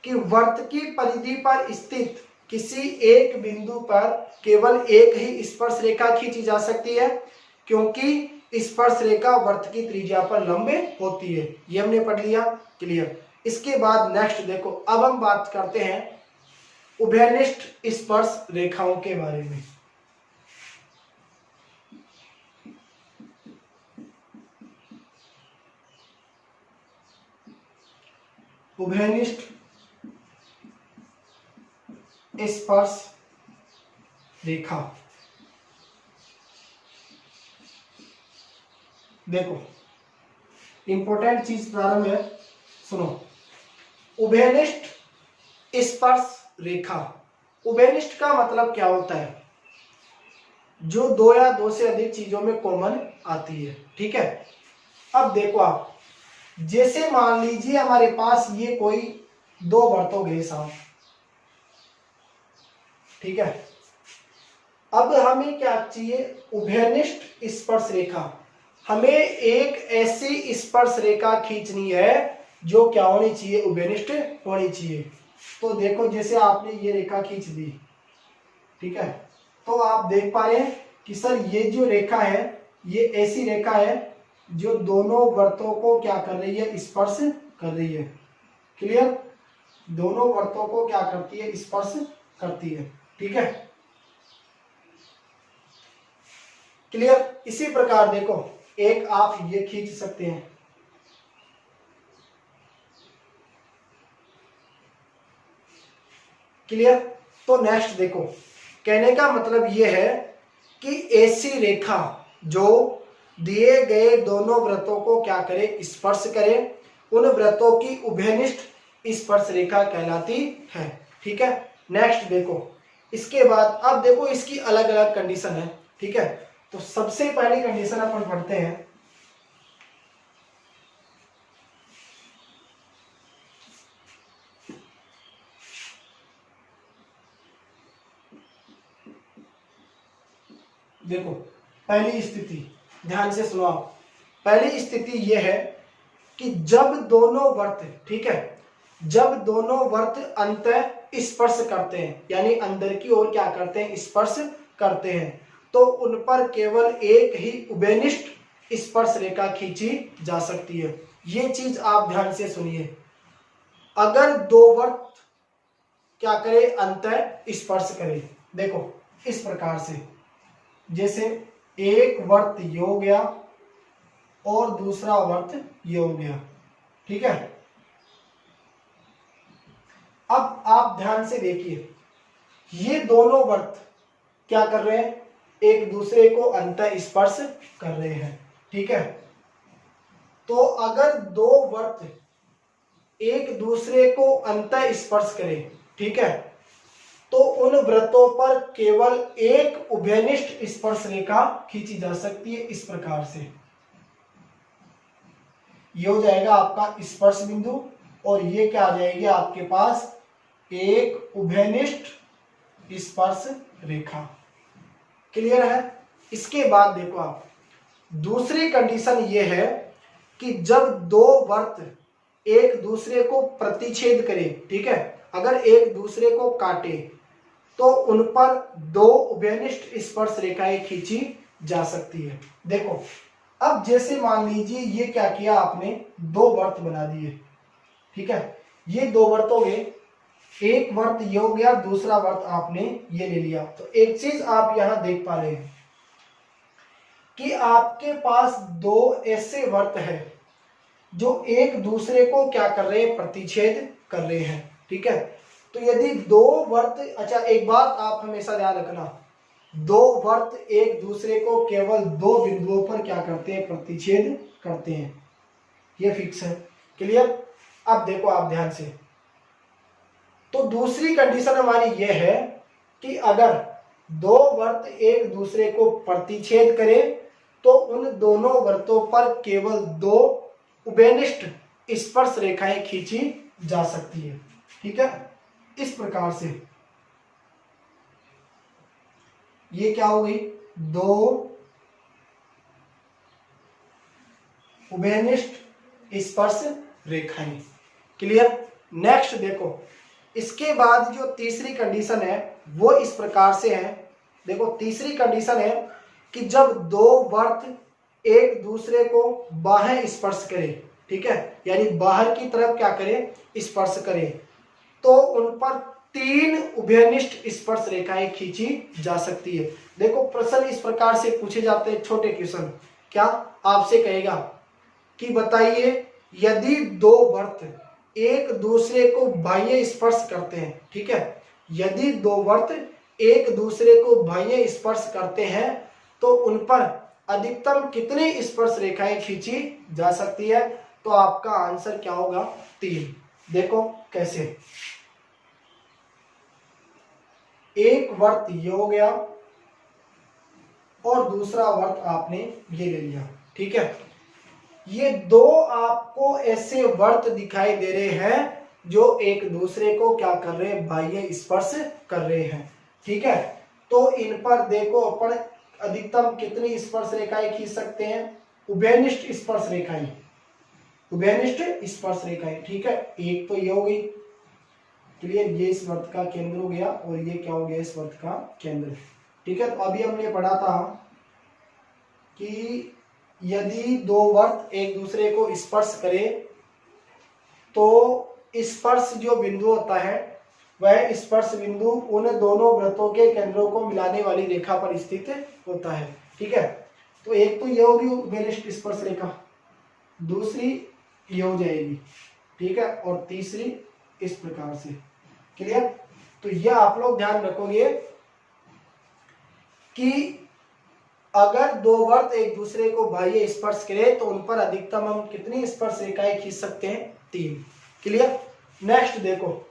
कि वृत्त की परिधि पर स्थित किसी एक बिंदु पर केवल एक ही स्पर्श रेखा खींची जा सकती है, क्योंकि स्पर्श रेखा वृत्त की त्रिज्या पर लंब होती है। ये हमने पढ़ लिया, क्लियर। इसके बाद नेक्स्ट देखो, अब हम बात करते हैं उभयनिष्ठ स्पर्श रेखाओं के बारे में। उभयनिष्ठ स्पर्श रेखा, देखो इंपॉर्टेंट चीज प्रारंभ है, सुनो। उभयनिष्ठ स्पर्श रेखा, उभयनिष्ठ का मतलब क्या होता है? जो दो या दो से अधिक चीजों में कॉमन आती है, ठीक है। अब देखो आप, जैसे मान लीजिए हमारे पास ये कोई दो वृत्तों के साथ, ठीक है। अब हमें क्या चाहिए? उभयनिष्ठ स्पर्श रेखा। हमें एक ऐसी स्पर्श रेखा खींचनी है जो क्या होनी चाहिए? उभयनिष्ठ होनी चाहिए। तो देखो, जैसे आपने ये रेखा खींच दी, ठीक है, तो आप देख पा रहे हैं कि सर ये जो रेखा है ये ऐसी रेखा है जो दोनों वृत्तों को क्या कर रही है? स्पर्श कर रही है, क्लियर। दोनों वृत्तों को क्या करती है? स्पर्श करती है, ठीक है, क्लियर। इसी प्रकार देखो, एक आप ये खींच सकते हैं, क्लियर। तो नेक्स्ट देखो, कहने का मतलब यह है कि ऐसी रेखा जो दिए गए दोनों वृत्तों को क्या करे? स्पर्श करे, उन वृत्तों की उभयनिष्ठ स्पर्श रेखा कहलाती है, ठीक है। नेक्स्ट देखो, इसके बाद अब देखो इसकी अलग अलग कंडीशन है, ठीक है। तो सबसे पहली कंडीशन अपन पढ़ते हैं, देखो पहली स्थिति ध्यान से सुनो आप। पहली स्थिति यह है कि जब दोनों वृत्त, ठीक है, जब दोनों वृत्त अंतः स्पर्श करते हैं, यानी अंदर की ओर क्या करते हैं? स्पर्श करते हैं, तो उन पर केवल एक ही उभयनिष्ठ स्पर्श रेखा खींची जा सकती है। ये चीज आप ध्यान से सुनिए। अगर दो वृत्त क्या करे? अंतः स्पर्श करे, देखो इस प्रकार से, जैसे एक वृत्त ये हो गया और दूसरा वृत्त ये हो गया, ठीक है। अब आप ध्यान से देखिए, ये दोनों वृत्त क्या कर रहे हैं? एक दूसरे को अंतः स्पर्श कर रहे हैं, ठीक है। तो अगर दो वृत्त एक दूसरे को अंतः स्पर्श करें, ठीक है, तो उन वृत्तों पर केवल एक उभयनिष्ठ स्पर्श रेखा खींची जा सकती है, इस प्रकार से। ये हो जाएगा आपका स्पर्श बिंदु, और ये क्या आ जाएगी आपके पास? एक उभयनिष्ठ स्पर्श रेखा, क्लियर है। इसके बाद देखो आप, दूसरी कंडीशन ये है कि जब दो वृत्त एक दूसरे को प्रतिच्छेद करें, ठीक है, अगर एक दूसरे को काटे तो उन पर दो उभयनिष्ठ स्पर्श रेखाएं खींची जा सकती है। देखो अब जैसे मान लीजिए ये क्या किया आपने? दो वृत्त बना दिए, ठीक है। ये दो वृत्त हो गए, एक वृत्त ये हो गया, दूसरा वृत्त आपने ये ले लिया। तो एक चीज आप यहां देख पा रहे हैं कि आपके पास दो ऐसे वृत्त हैं जो एक दूसरे को क्या कर रहे हैं? प्रतिच्छेद कर रहे हैं, ठीक है। तो यदि दो वृत्त, अच्छा एक बात आप हमेशा ध्यान रखना, दो वृत्त एक दूसरे को केवल दो बिंदुओं पर क्या करते हैं? प्रतिच्छेद करते हैं, ये फिक्स है, क्लियर। अब देखो आप ध्यान से, तो दूसरी कंडीशन हमारी यह है कि अगर दो वृत्त एक दूसरे को प्रतिच्छेद करें तो उन दोनों वृत्तों पर केवल दो उभयनिष्ठ स्पर्श रेखाएं खींची जा सकती है, ठीक है। इस प्रकार से ये क्या हो गई? दो उभयनिष्ठ स्पर्श रेखाएं, क्लियर। नेक्स्ट देखो, इसके बाद जो तीसरी कंडीशन है वो इस प्रकार से है। देखो तीसरी कंडीशन है कि जब दो वर्त एक दूसरे को बाहें स्पर्श करें, ठीक है, यानी बाहर की तरफ क्या करें, स्पर्श करें, तो उन पर 3 उभयनिष्ठ स्पर्श रेखाएं खींची जा सकती है। देखो प्रश्न इस प्रकार से पूछे जाते हैं, छोटे क्वेश्चन, क्या आपसे कहेगा कि बताइए यदि दो वर्त एक दूसरे को बाह्य स्पर्श करते हैं, ठीक है, यदि दो वर्त एक दूसरे को बाह्य स्पर्श करते हैं तो उन पर अधिकतम कितनी स्पर्श रेखाएं खींची जा सकती है, तो आपका आंसर क्या होगा, 3। देखो कैसे, एक वर्त ये हो गया और दूसरा वर्त आपने ये ले लिया, ठीक है, ये दो आपको ऐसे वर्त दिखाई दे रहे हैं जो एक दूसरे को क्या कर रहे हैं, बाह्य स्पर्श कर रहे हैं, ठीक है। तो इन पर देखो अपन अधिकतम कितनी स्पर्श रेखाएं खींच सकते हैं, उभयनिष्ठ स्पर्श रेखाएं, उभयनिष्ठ स्पर्श रेखाएं, ठीक है। एक तो ये हो गई, क्लियर, ये इस वर्त का केंद्र हो गया और ये क्या हो गया, इस वर्त का केंद्र, ठीक है। तो अभी हमने पढ़ा था कि यदि दो वर्त एक दूसरे को स्पर्श करे तो स्पर्श जो बिंदु होता है वह स्पर्श बिंदु उन दोनों वृत्तों के केंद्रों को मिलाने वाली रेखा पर स्थित होता है, ठीक है। तो एक तो ये होगी उभयनिष्ठ स्पर्श रेखा, दूसरी ये हो जाएगी, ठीक है, और तीसरी इस प्रकार से, क्लियर। तो यह आप लोग ध्यान रखोगे कि अगर दो वर्त एक दूसरे को बाह्य स्पर्श करें तो उन पर अधिकतम हम कितनी स्पर्श रेखाएं खींच सकते हैं, 3, क्लियर। नेक्स्ट देखो,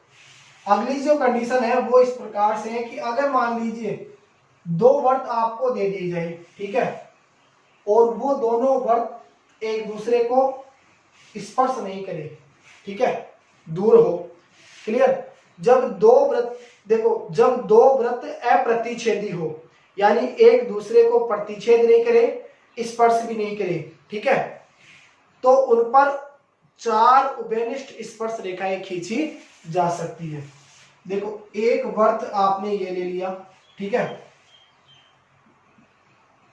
अगली जो कंडीशन है वो इस प्रकार से है कि अगर मान लीजिए दो वर्त आपको दे दी जाए, ठीक है, और वो दोनों वर्त एक दूसरे को स्पर्श नहीं करे, ठीक है, दूर हो, क्लियर। जब दो वृत्त, देखो जब दो वृत्त अप्रतिच्छेदी हो, यानी एक दूसरे को प्रतिच्छेद नहीं करे, स्पर्श भी नहीं करे, ठीक है, तो उन पर 4 उभयनिष्ठ स्पर्श रेखाएं खींची जा सकती है। देखो एक वर्त आपने ये ले लिया, ठीक है,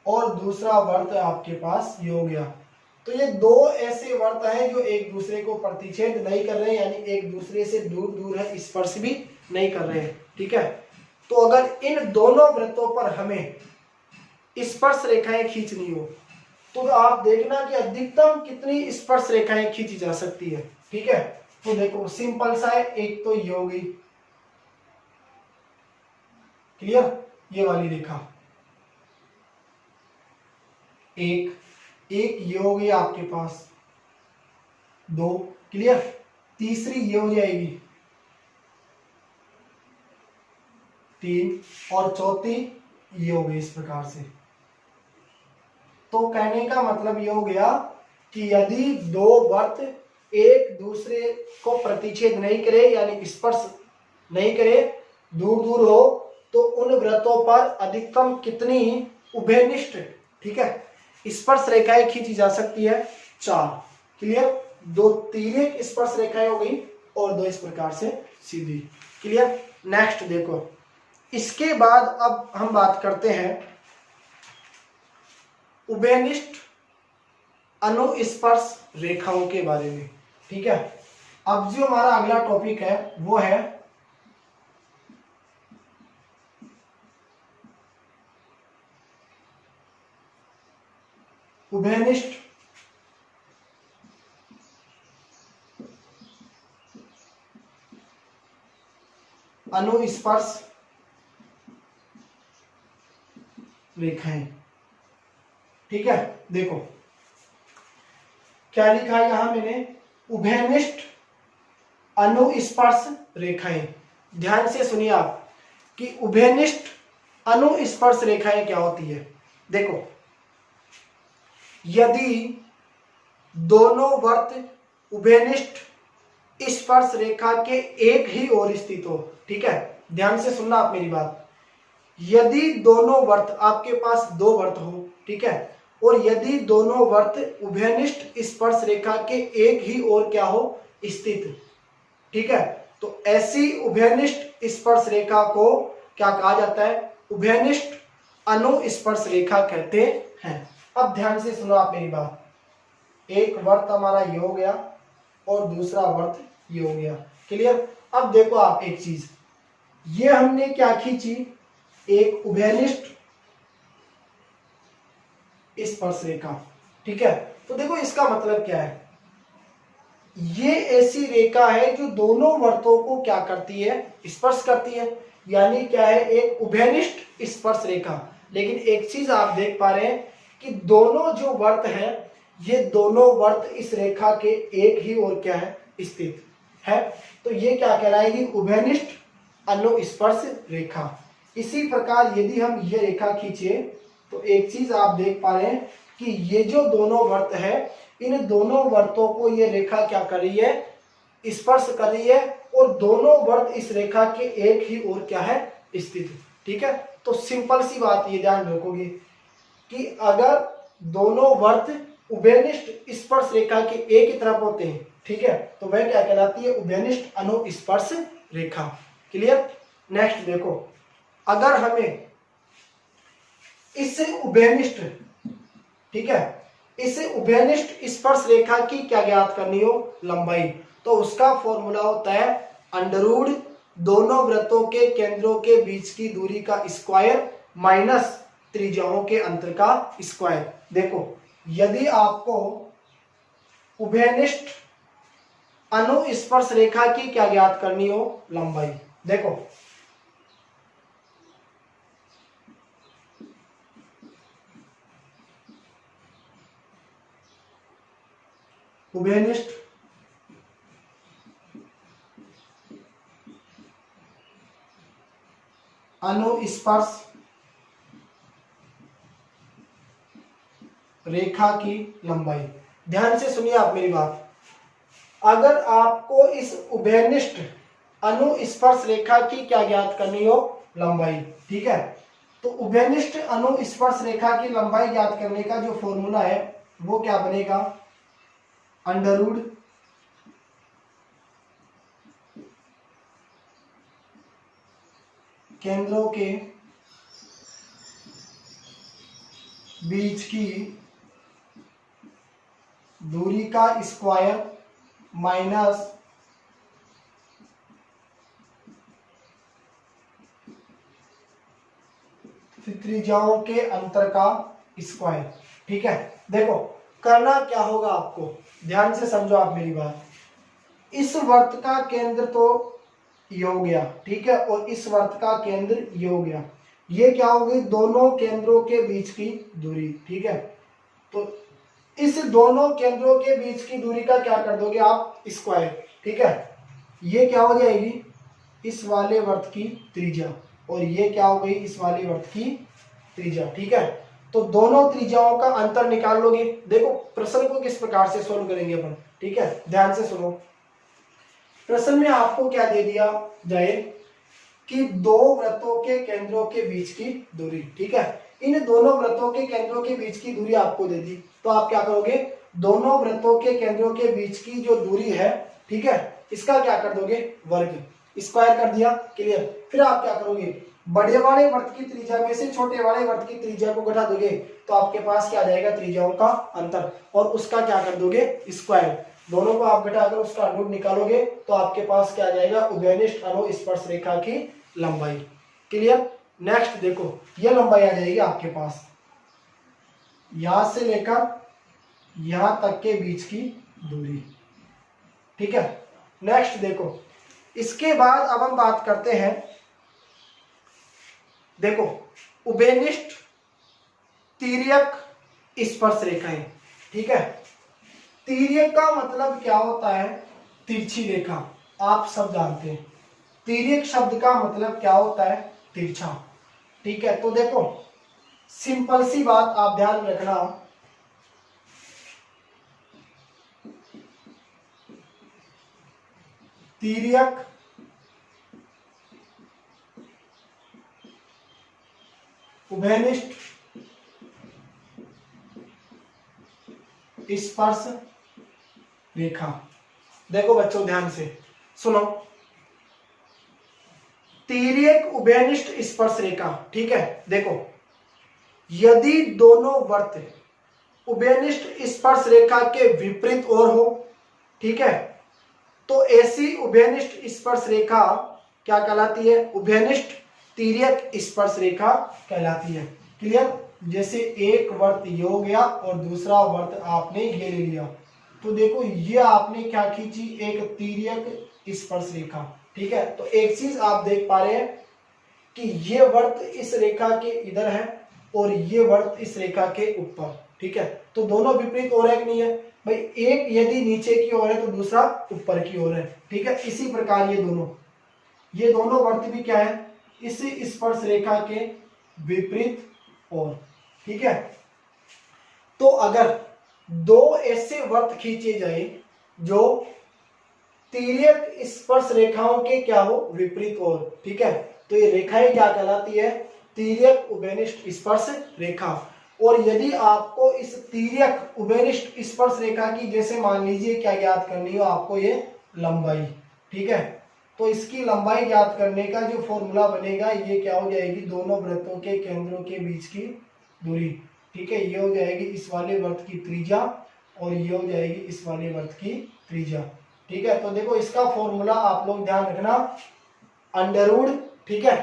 और दूसरा वर्त आपके पास ये हो गया, तो ये दो ऐसे वर्त हैं जो एक दूसरे को प्रतिच्छेद नहीं कर रहे हैं, यानी एक दूसरे से दूर दूर है, स्पर्श भी नहीं कर रहे हैं, ठीक है। तो अगर इन दोनों वृत्तों पर हमें स्पर्श रेखाएं खींचनी हो तो आप देखना कि अधिकतम कितनी स्पर्श रेखाएं खींची जा सकती है, ठीक है। तो देखो सिंपल सा है, एक तो ये होगी, क्लियर, ये वाली रेखा, एक ये हो गई आपके पास, 2, क्लियर, तीसरी ये हो जाएगी, 3, और चौथी ये हो गई इस प्रकार से। तो कहने का मतलब ये हो गया कि यदि दो वर्त एक दूसरे को प्रतिच्छेद नहीं करे, यानी स्पर्श नहीं करे, दूर दूर हो, तो उन वृत्तों पर अधिकतम कितनी उभयनिष्ठ, ठीक है, स्पर्श रेखाएं खींची जा सकती है, 4, क्लियर। 2 तिर्यक स्पर्श रेखाएं हो गई और 2 इस प्रकार से सीधी, क्लियर। नेक्स्ट देखो, इसके बाद अब हम बात करते हैं उभयनिष्ठ अनुस्पर्श रेखाओं के बारे में, ठीक है। अब जो हमारा अगला टॉपिक है वो है उभयनिष्ठ अनुस्पर्श रेखाएं, ठीक है। देखो क्या लिखा है यहां मैंने, उभयनिष्ठ अनुस्पर्श रेखाएं। ध्यान से सुनिए आप कि उभयनिष्ठ अनुस्पर्श रेखाएं क्या होती है। देखो यदि दोनों वर्त उभयनिष्ठ स्पर्श रेखा के एक ही ओर स्थित हो, ठीक है, ध्यान से सुनना आप मेरी बात, यदि दोनों वर्त, आपके पास 2 वर्त हो, ठीक है, और यदि दोनों वर्त उभयनिष्ठ स्पर्श रेखा के एक ही ओर क्या हो, स्थित, ठीक है। तो ऐसी उभयनिष्ठ स्पर्श रेखा को क्या कहा जाता है? उभयनिष्ठ अनुस्पर्श रेखा कहते हैं। अब ध्यान से सुनो आप मेरी बात। एक वर्त हमारा ये हो गया और दूसरा वर्त ये हो गया। क्लियर? अब देखो आप एक चीज, ये हमने क्या खींची? एक उभयनिष्ठ स्पर्श रेखा। ठीक है। तो देखो इसका मतलब क्या है? ये ऐसी रेखा है जो दोनों वर्तों को क्या करती है? स्पर्श करती है। यानी क्या है? एक उभयनिष्ठ स्पर्श रेखा। लेकिन एक चीज आप देख पा रहे हैं कि दोनों जो वर्त हैं, ये दोनों वर्त इस रेखा के एक ही ओर क्या है? स्थित है। तो ये क्या कहलाएगी? उभयनिष्ठ अनुस्पर्श रेखा। इसी प्रकार यदि हम ये रेखा खींचे तो एक चीज आप देख पा रहे हैं कि ये जो दोनों वर्त है, इन दोनों वर्तों को ये रेखा क्या कर रही है? स्पर्श कर रही है, और दोनों वर्त इस रेखा के एक ही ओर क्या है? स्थित। ठीक है। तो सिंपल सी बात ये ध्यान रखोगे कि अगर दोनों वर्त उभयनिष्ठ स्पर्श रेखा के एक ही तरफ होते हैं, ठीक है, तो वह क्या कहलाती है? उभयनिष्ठ अनुस्पर्श रेखा। क्लियर? नेक्स्ट देखो, अगर हमें इस उभयनिष्ठ, ठीक है, इस उभयनिष्ठ स्पर्श रेखा की क्या ज्ञात करनी हो? लंबाई। तो उसका फॉर्मूला होता है अंडरवुड दोनों वृत्तों के केंद्रों के बीच की दूरी का स्क्वायर माइनस त्रिज्याओं के अंतर का स्क्वायर। देखो, यदि आपको उभयनिष्ठ अनुस्पर्श रेखा की क्या ज्ञात करनी हो? लंबाई। देखो, उभयनिष्ठ अनुस्पर्श रेखा की लंबाई। ध्यान से सुनिए आप मेरी बात। अगर आपको इस उभयनिष्ठ अनुस्पर्श रेखा की क्या ज्ञात करनी हो? लंबाई। ठीक है। तो उभयनिष्ठ अनुस्पर्श रेखा की लंबाई ज्ञात करने का जो फॉर्मूला है वो क्या बनेगा? अंडरवुड केंद्रों के बीच की दूरी का स्क्वायर माइनस त्रिज्याओं के अंतर का स्क्वायर। ठीक है। देखो, करना क्या होगा आपको? ध्यान से समझो आप मेरी बात। इस वर्त का केंद्र तो ये हो गया, ठीक है, और इस वर्त का केंद्र ये हो गया। ये क्या होगी? दोनों केंद्रों के बीच की दूरी। ठीक है। तो इस दोनों केंद्रों के बीच की दूरी का क्या कर दोगे आप? स्क्वायर। ठीक है। ये क्या हो जाएगी? इस वाले वर्त की त्रिज्या, और ये क्या हो गई? इस वाले वर्त की त्रिज्या। ठीक है। तो दोनों त्रिज्याओं का अंतर निकाल लोगे। देखो, प्रश्न को किस प्रकार से सोल्व करेंगे अपन। ठीक है, ध्यान से सुनो। प्रश्न में आपको क्या दे दिया जाए कि दो वृत्तों के केंद्रों के बीच की दूरी। ठीक है। इन दोनों वृत्तों के केंद्रों के बीच की दूरी आपको दे दी, तो आप क्या करोगे? दोनों वृत्तों के केंद्रों के बीच की जो दूरी है, ठीक है, इसका क्या कर दोगे? वर्ग। स्क्वायर कर दिया। क्लियर? फिर आप क्या करोगे? बड़े वाले वर्त की त्रिज्या में से छोटे वाले वर्त की त्रिज्या को घटा दोगे, तो आपके पास क्या आ जाएगा? त्रिज्याओं का अंतर, और उसका क्या कर दोगे? स्क्वायर। दोनों को आप घटाकर उसका अंडरूट निकालोगे तो आपके पास क्या आ जाएगा? उभयनिष्ठ अनुस्पर्श रेखा की लंबाई। क्लियर? नेक्स्ट देखो, यह लंबाई आ जाएगी आपके पास यहां से लेकर यहां तक के बीच की दूरी। ठीक है। नेक्स्ट देखो, इसके बाद अब हम बात करते हैं, देखो, उभयनिष्ठ तिर्यक स्पर्श रेखाएं। ठीक है। तिर्यक का मतलब क्या होता है? तिरछी रेखा। आप सब जानते हैं तिर्यक शब्द का मतलब क्या होता है? तिरछा। ठीक है। तो देखो, सिंपल सी बात आप ध्यान रखना, तिर्यक उभयनिष्ठ स्पर्श रेखा। देखो बच्चों ध्यान से, सुनो, तिर्यक उभयनिष्ठ स्पर्श रेखा, ठीक है। देखो, यदि दोनों वर्त उभयनिष्ठ स्पर्श रेखा के विपरीत ओर हो, ठीक है, तो ऐसी उभयनिष्ठ स्पर्श रेखा क्या कहलाती है? उभयनिष्ठ तिर्यक स्पर्श रेखा कहलाती है। क्लियर? जैसे एक वर्त ये हो गया और दूसरा वर्त आपने ये ले लिया, तो देखो ये आपने क्या खींची? एक तिर्यक स्पर्श रेखा, ठीक है। तो एक चीज आप देख पा रहे हैं कि ये वर्त इस रेखा के इधर है और ये वर्त इस रेखा के ऊपर, ठीक है। तो दोनों विपरीत हो रहे कि नहीं है भाई? एक यदि नीचे की ओर है तो दूसरा ऊपर की ओर है, ठीक है। इसी प्रकार ये दोनों वर्त भी क्या है? इस स्पर्श रेखा के विपरीत ओर, ठीक है। तो अगर दो ऐसे वर्त खींचे जाए जो तिर्यक स्पर्श रेखाओं के क्या हो? विपरीत ओर, ठीक है। तो ये रेखाएं क्या कहलाती है? तिर्यक उभयनिष्ठ स्पर्श रेखा। और यदि आपको इस तिर्यक उभयनिष्ठ स्पर्श रेखा की जैसे मान लीजिए क्या ज्ञात करनी हो आपको? ये लंबाई, ठीक है। तो इसकी लंबाई ज्ञात करने का जो फॉर्मूला बनेगा ये क्या हो जाएगी? दोनों वृत्तों के केंद्रों के बीच की दूरी, ठीक है। ये हो जाएगी इस वाले वृत्त की त्रिज्या और ये हो जाएगी इस वाले वृत्त की त्रिज्या, ठीक है। तो देखो इसका फॉर्मूला आप लोग ध्यान रखना, अंडरवुड, ठीक है,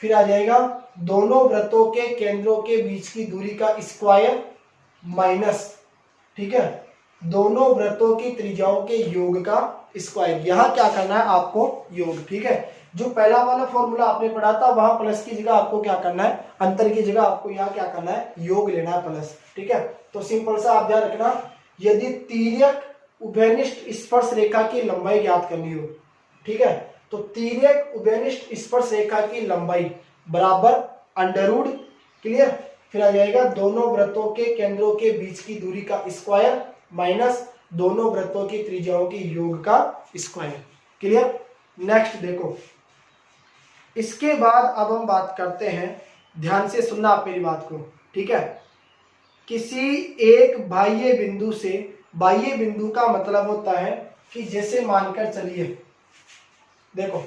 फिर आ जाएगा दोनों वृत्तों के केंद्रों के बीच की दूरी का स्क्वायर माइनस, ठीक है, दोनों वृत्तों की त्रिज्याओं के योग का स्क्वायर। यहां क्या करना है आपको? योग, ठीक है। जो पहला वाला फॉर्मूला आपने पढ़ा था वहां प्लस की जगह आपको क्या करना है? अंतर की जगह आपको यहाँ क्या करना है? योग लेना है, प्लस, ठीक है। तो सिंपल सा आप ध्यान रखना, यदि तिर्यक उभयनिष्ठ स्पर्श रेखा की लंबाई ज्ञात करनी हो, ठीक है, तो तिर्यक उभयनिष्ठ स्पर्श रेखा की लंबाई बराबर अंडरवुड, क्लियर, फिर आ जाएगा दोनों वृत्तों के केंद्रों के बीच की दूरी का स्क्वायर माइनस दोनों वृत्तों की त्रिज्याओं के योग का स्क्वायर, क्लियर। नेक्स्ट देखो, इसके बाद अब हम बात करते हैं, ध्यान से सुनना आप मेरी बात को, ठीक है। किसी एक बाह्य बिंदु से, बाह्य बिंदु का मतलब होता है कि जैसे मानकर चलिए, देखो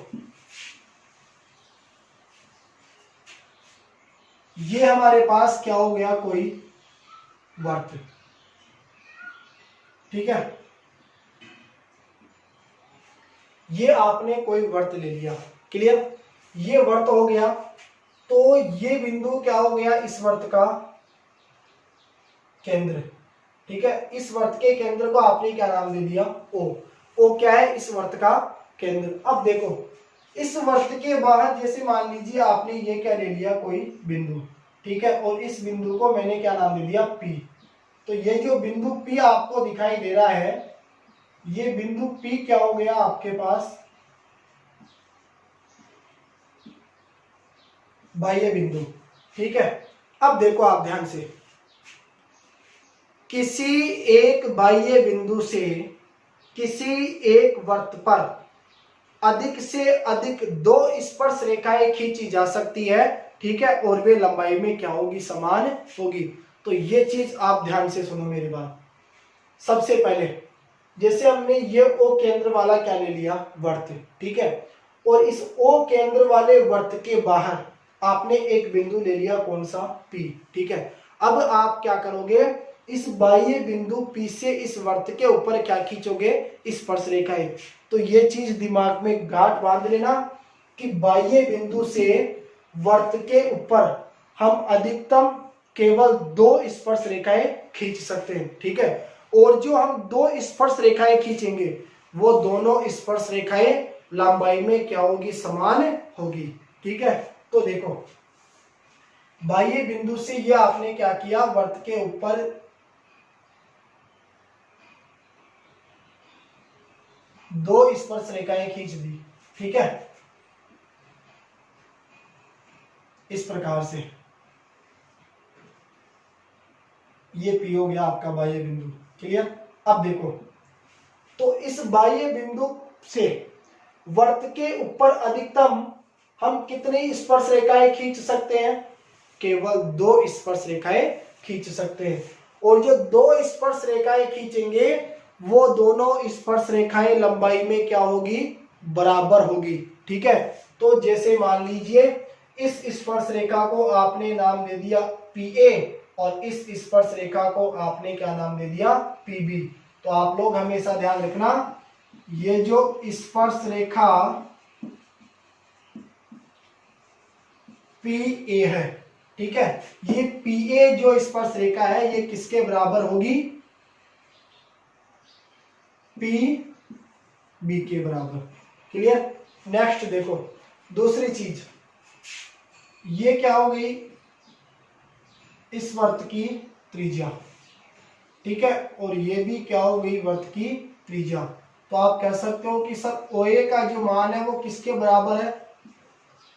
ये हमारे पास क्या हो गया? कोई वर्त, ठीक है, ये आपने कोई वर्त ले लिया, क्लियर, ये वर्त हो गया। तो ये बिंदु क्या हो गया? इस वर्त का केंद्र, ठीक है। इस वर्त के केंद्र को आपने क्या नाम दे दिया? ओ। ओ क्या है? इस वर्त का केंद्र। अब देखो इस वर्त के बाहर जैसे मान लीजिए आपने ये क्या ले लिया? कोई बिंदु, ठीक है, और इस बिंदु को मैंने क्या नाम दे दिया? पी। तो ये जो बिंदु पी आपको दिखाई दे रहा है, ये बिंदु पी क्या हो गया आपके पास? बाह्य बिंदु, ठीक है। अब देखो आप ध्यान से, किसी एक बाह्य बिंदु से किसी एक वर्त पर अधिक से अधिक दो स्पर्श रेखाएं खींची जा सकती है, ठीक है, और वे लंबाई में क्या होगी? समान होगी। तो ये चीज आप ध्यान से सुनो मेरी बात। सबसे पहले जैसे हमने ये ओ केंद्र वाला क्या ले लिया? वर्त, ठीक है, और इस ओ केंद्र वाले वर्त के बाहर आपने एक बिंदु ले लिया, कौन सा? पी, ठीक है। अब आप क्या करोगे? इस बाह्य बिंदु पी से इस वर्त के ऊपर क्या खींचोगे? स्पर्श रेखाएं। तो ये चीज दिमाग में गांठ बांध लेना कि बाह्य बिंदु से वर्त के ऊपर हम अधिकतम केवल दो स्पर्श रेखाएं खींच सकते हैं, ठीक है। और जो हम दो स्पर्श रेखाएं खींचेंगे वो दोनों स्पर्श रेखाएं लंबाई में क्या होगी? समान होगी, ठीक है। तो देखो बाह्य बिंदु से ये आपने क्या किया? वर्त के ऊपर दो स्पर्श रेखाएं खींच दी, ठीक है, इस प्रकार से। ये पी हो गया आपका बाह्य बिंदु, क्लियर। अब देखो, तो इस बाह्य बिंदु से वर्त के ऊपर अधिकतम हम कितनी स्पर्श रेखाएं खींच सकते हैं? केवल दो स्पर्श रेखाएं खींच सकते हैं। और जो दो स्पर्श रेखाएं खींचेंगे वो दोनों स्पर्श रेखाएं लंबाई में क्या होगी, बराबर होगी। ठीक है, तो जैसे मान लीजिए इस स्पर्श रेखा को आपने नाम दे दिया PA और इस स्पर्श रेखा को आपने क्या नाम दे दिया, PB। तो आप लोग हमेशा ध्यान रखना, ये जो स्पर्श रेखा PA है, ठीक है, ये PA जो स्पर्श रेखा है ये किसके बराबर होगी, PB के बराबर। क्लियर। नेक्स्ट देखो दूसरी चीज, ये क्या हो गई, इस वर्त की त्रिज्या। ठीक है, और ये भी क्या हो गई, वर्त की त्रिज्या। तो आप कह सकते हो कि सर OA का जो मान है वो किसके बराबर है,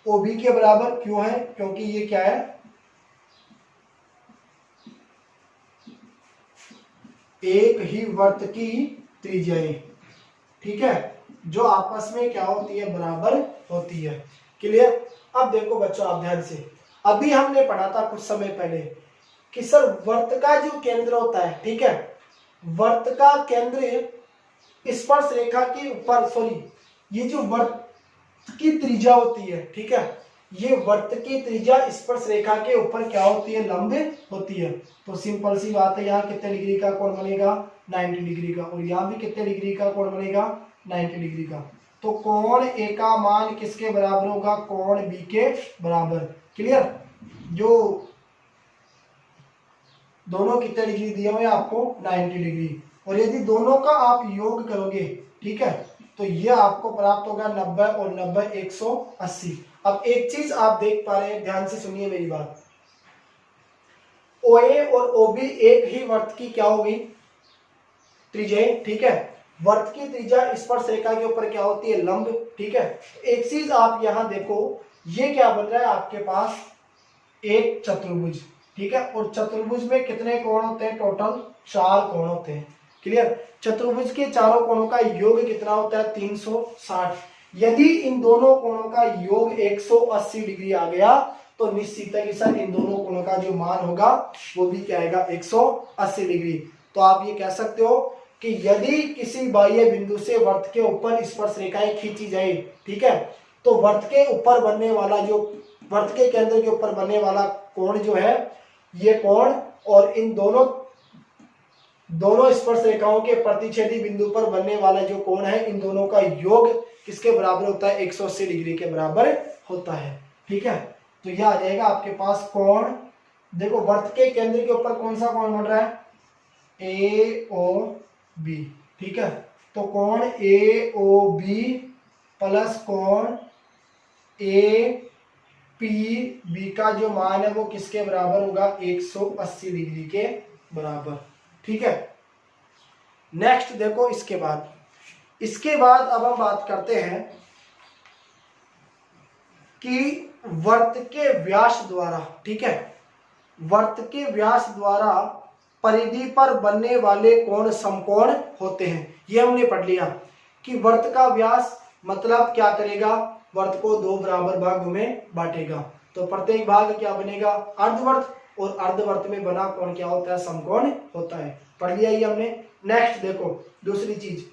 OB के बराबर। क्यों है, क्योंकि ये क्या है, एक ही वर्त की त्रिज्याएं, ठीक है, जो आपस में क्या होती है, बराबर होती है। क्लियर। अब देखो बच्चों आप ध्यान से, अभी हमने पढ़ा था कुछ समय पहले कि सर वर्त का जो केंद्र होता है, ठीक है, वर्त का केंद्र स्पर्श रेखा के ऊपर, सॉरी, ये जो वर्त की त्रिज्या होती है, ठीक है, ये वर्त की त्रिज्या स्पर्श रेखा के ऊपर क्या होती है, लंब होती है। तो सिंपल सी बात है, यहाँ कितने डिग्री का कोण बनेगा, 90 डिग्री का, और यहाँ भी कितने डिग्री का कोण बनेगा, 90 डिग्री का। तो कोण A का मान किसके बराबर होगा, कोण B के बराबर। क्लियर। जो दोनों कितने डिग्री दिए हुए आपको, 90 डिग्री, और यदि दोनों का आप योग करोगे, ठीक है, तो ये आपको प्राप्त होगा 90 और 90 180। अब एक चीज आप देख पा रहे हैं, ध्यान से सुनिए मेरी बात, OA और OB एक ही वर्त की क्या होगी, त्रिज्या। ठीक है, वर्त की त्रिज्या स्पर्श रेखा के ऊपर क्या होती है, लंब। ठीक है, एक चीज आप यहां देखो, ये क्या बन रहा है आपके पास, एक चतुर्भुज। ठीक है, और चतुर्भुज में कितने कोण होते हैं, टोटल 4 कोण होते हैं। क्लियर। चतुर्भुज के चारों कोणों का योग कितना होता है, 360। यदि इन दोनों कोणों का योग 180 डिग्री आ गया तो निश्चित है कि सर इन दोनों कोणों का जो मान होगा वो भी क्या आएगा, 180 डिग्री। तो आप ये कह सकते हो कि यदि किसी बाह्य बिंदु से वर्त के ऊपर स्पर्श रेखाएं खींची जाए, ठीक है, तो वर्त के ऊपर बनने वाला जो, वर्त के केंद्र के ऊपर बनने वाला कोण जो है, ये कोण और इन दोनों स्पर्श रेखाओं के प्रतिच्छेदी बिंदु पर बनने वाला जो कोण है, इन दोनों का योग किसके बराबर होता है, 180 डिग्री के बराबर होता है। ठीक है, तो यह आ जाएगा आपके पास कोण, देखो वर्त के केंद्र के ऊपर कौन सा कोण बन रहा है, AOB। ठीक है, तो कोण AOB प्लस कोण APB का जो मान है वो किसके बराबर होगा, 180 डिग्री के बराबर। ठीक है, नेक्स्ट देखो इसके बाद अब हम बात करते हैं कि वर्त के व्यास द्वारा, ठीक है, वर्त के व्यास द्वारा परिधि पर बनने वाले कोण समकोण होते हैं। ये हमने पढ़ लिया कि वर्त का व्यास मतलब क्या करेगा, वर्त को 2 बराबर भागों में बांटेगा। तो प्रत्येक भाग क्या बनेगा, अर्धवर्त, और अर्धवर्त में बना कोण क्या होता है, समकोण होता है। पढ़ लिया ये हमने। नेक्स्ट देखो दूसरी चीज,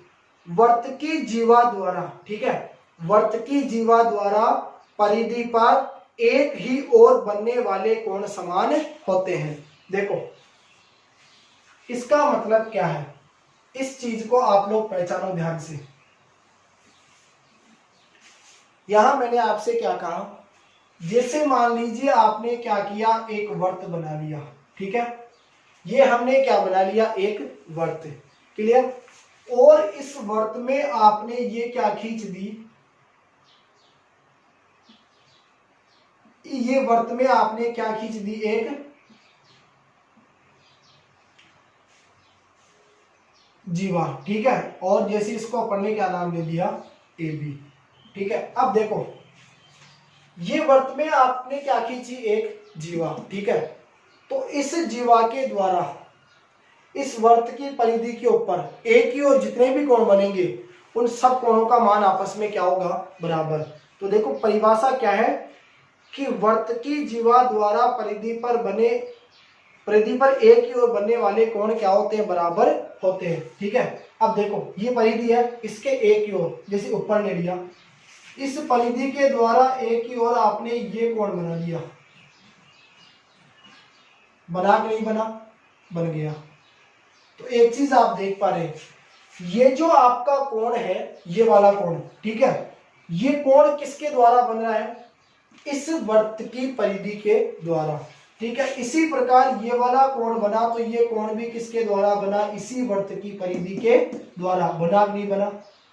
वर्त की जीवा द्वारा, ठीक है, वर्त की जीवा द्वारा परिधि पर एक ही ओर बनने वाले कोण समान होते हैं। देखो इसका मतलब क्या है, इस चीज को आप लोग पहचानो ध्यान से। यहां मैंने आपसे क्या कहा, जैसे मान लीजिए आपने क्या किया, एक वर्त बना लिया। ठीक है, ये हमने क्या बना लिया, एक वर्त। क्लियर। और इस वर्त में आपने ये क्या खींच दी, ये वर्त में आपने क्या खींच दी, एक जीवा। ठीक है, और जैसे इसको अपन ने क्या नाम दे दिया, AB। ठीक है, अब देखो ये वर्त में आपने क्या खींची, एक जीवा। ठीक है, तो इस जीवा के द्वारा इस वर्त की परिधि के ऊपर एक ही और जितने भी कोण बनेंगे उन सब कोणों का मान आपस में क्या होगा, बराबर। तो देखो परिभाषा क्या है कि वर्त की जीवा द्वारा परिधि पर एक ही ओर बनने वाले कोण क्या होते हैं, बराबर होते हैं। ठीक है, अब देखो ये परिधि है, इसके एक की ओर जैसे ऊपर ले लिया, इस परिधि के द्वारा एक की ओर आपने ये कोण बना दिया, बना कि नहीं बना, बन गया। तो एक चीज आप देख पा रहे हैं, ये जो आपका कोण है, ये वाला कोण, ठीक है, ये कोण किसके द्वारा बन रहा है, इस वृत्त की परिधि के द्वारा, ठीक है। इसी प्रकार ये वाला कोण बना, तो ये कोण भी किसके द्वारा बना, इसी वृत्त की परिधि के द्वारा, बना नहीं बना।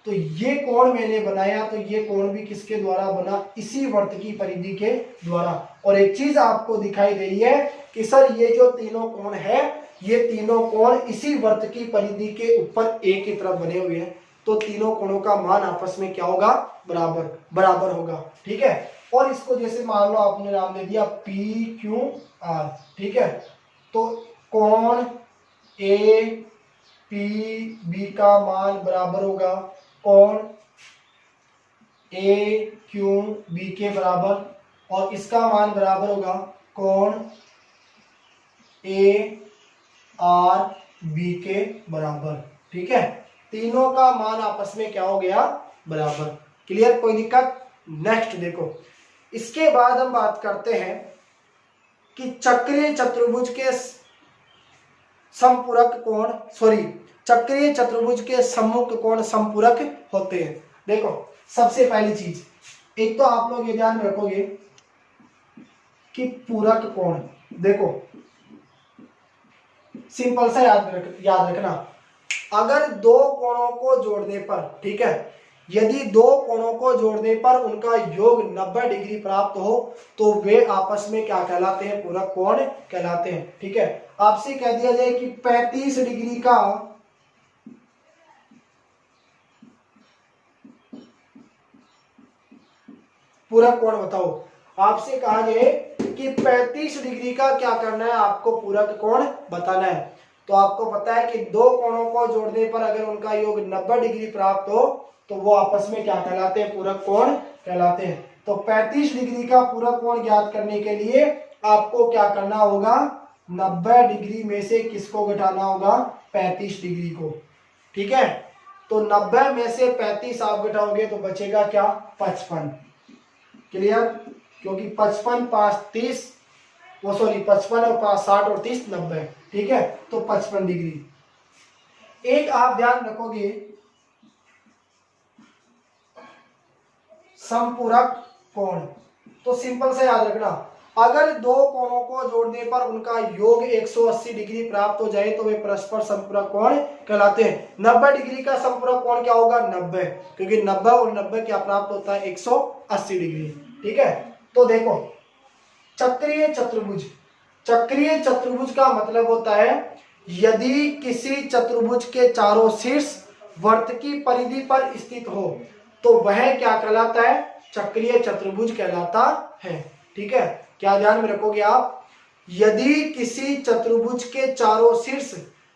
तो ये कोण मैंने बनाया, तो ये कोण भी किसके द्वारा बना, इसी वृत्त की परिधि के द्वारा। और एक चीज आपको दिखाई दे रही है कि सर ये जो तीनों कोण है, ये तीनों कोण इसी वृत्त की परिधि के ऊपर एक ही तरफ बने हुए हैं, तो तीनों कोणों का मान आपस में क्या होगा, बराबर बराबर होगा, ठीक है। और इसको जैसे मान लो आपने नाम दे दिया पी क्यू आर, ठीक है। तो कोण ए पी बी का मान बराबर होगा कोण ए क्यू बी के बराबर, और इसका मान बराबर होगा कोण ए आर बी के बराबर, ठीक है। तीनों का मान आपस में क्या हो गया, बराबर। क्लियर, कोई दिक्कत। नेक्स्ट देखो, इसके बाद हम बात करते हैं कि चक्रीय चतुर्भुज के समपूरक कोण, चक्रीय चतुर्भुज के सम्मुख कोण समपूरक होते हैं। देखो सबसे पहली चीज, एक तो आप लोग ये ध्यान में रखोगे कि पूरक कोण, देखो सिंपल सा याद रखना, अगर दो कोणों को जोड़ने पर, ठीक है, यदि दो कोणों को जोड़ने पर उनका योग 90 डिग्री प्राप्त हो, तो वे आपस में क्या कहलाते हैं, पूरक कोण कहलाते हैं, ठीक है। आपसे कह दिया जाए कि 35 डिग्री का पूरक कोण बताओ, आपसे कहा जाए कि 35 डिग्री का क्या करना है, आपको पूरक कोण बताना है। तो आपको पता है कि दो कोणों को जोड़ने पर अगर उनका योग 90 डिग्री प्राप्त हो, तो वो आपस में क्या कहलाते हैं, पूरक कोण कहलाते हैं। तो 35 डिग्री का पूरक कोण ज्ञात करने के लिए आपको क्या करना होगा, 90 डिग्री में से किसको घटाना होगा, 35 डिग्री को, ठीक है। तो 90 में से 35 आप घटाओगे तो बचेगा क्या, 55। क्लियर, क्योंकि 55 5 30, वो 55 और 5 60 और 30 90, ठीक है। तो 55 डिग्री। एक आप ध्यान रखोगे, समपूरक कोण, तो सिंपल से याद रखना, अगर दो कोणों को जोड़ने पर उनका योग 180 डिग्री प्राप्त हो जाए, तो वे परस्पर समपूरक कोण कहलाते हैं। 90 डिग्री का समपूरक कोण क्या होगा, 90, क्योंकि 90 और 90 क्या प्राप्त होता है, 180 डिग्री, ठीक है। तो देखो चक्रीय चतुर्भुज, चक्रीय चतुर्भुज का मतलब होता है यदि किसी चतुर्भुज के चारों शीर्ष वृत्त की परिधि पर स्थित हो, तो वह क्या कहलाता है, चक्रीय चतुर्भुज कहलाता है, ठीक है। क्या ध्यान में रखोगे आप, यदि किसी चतुर्भुज के चारों शीर्ष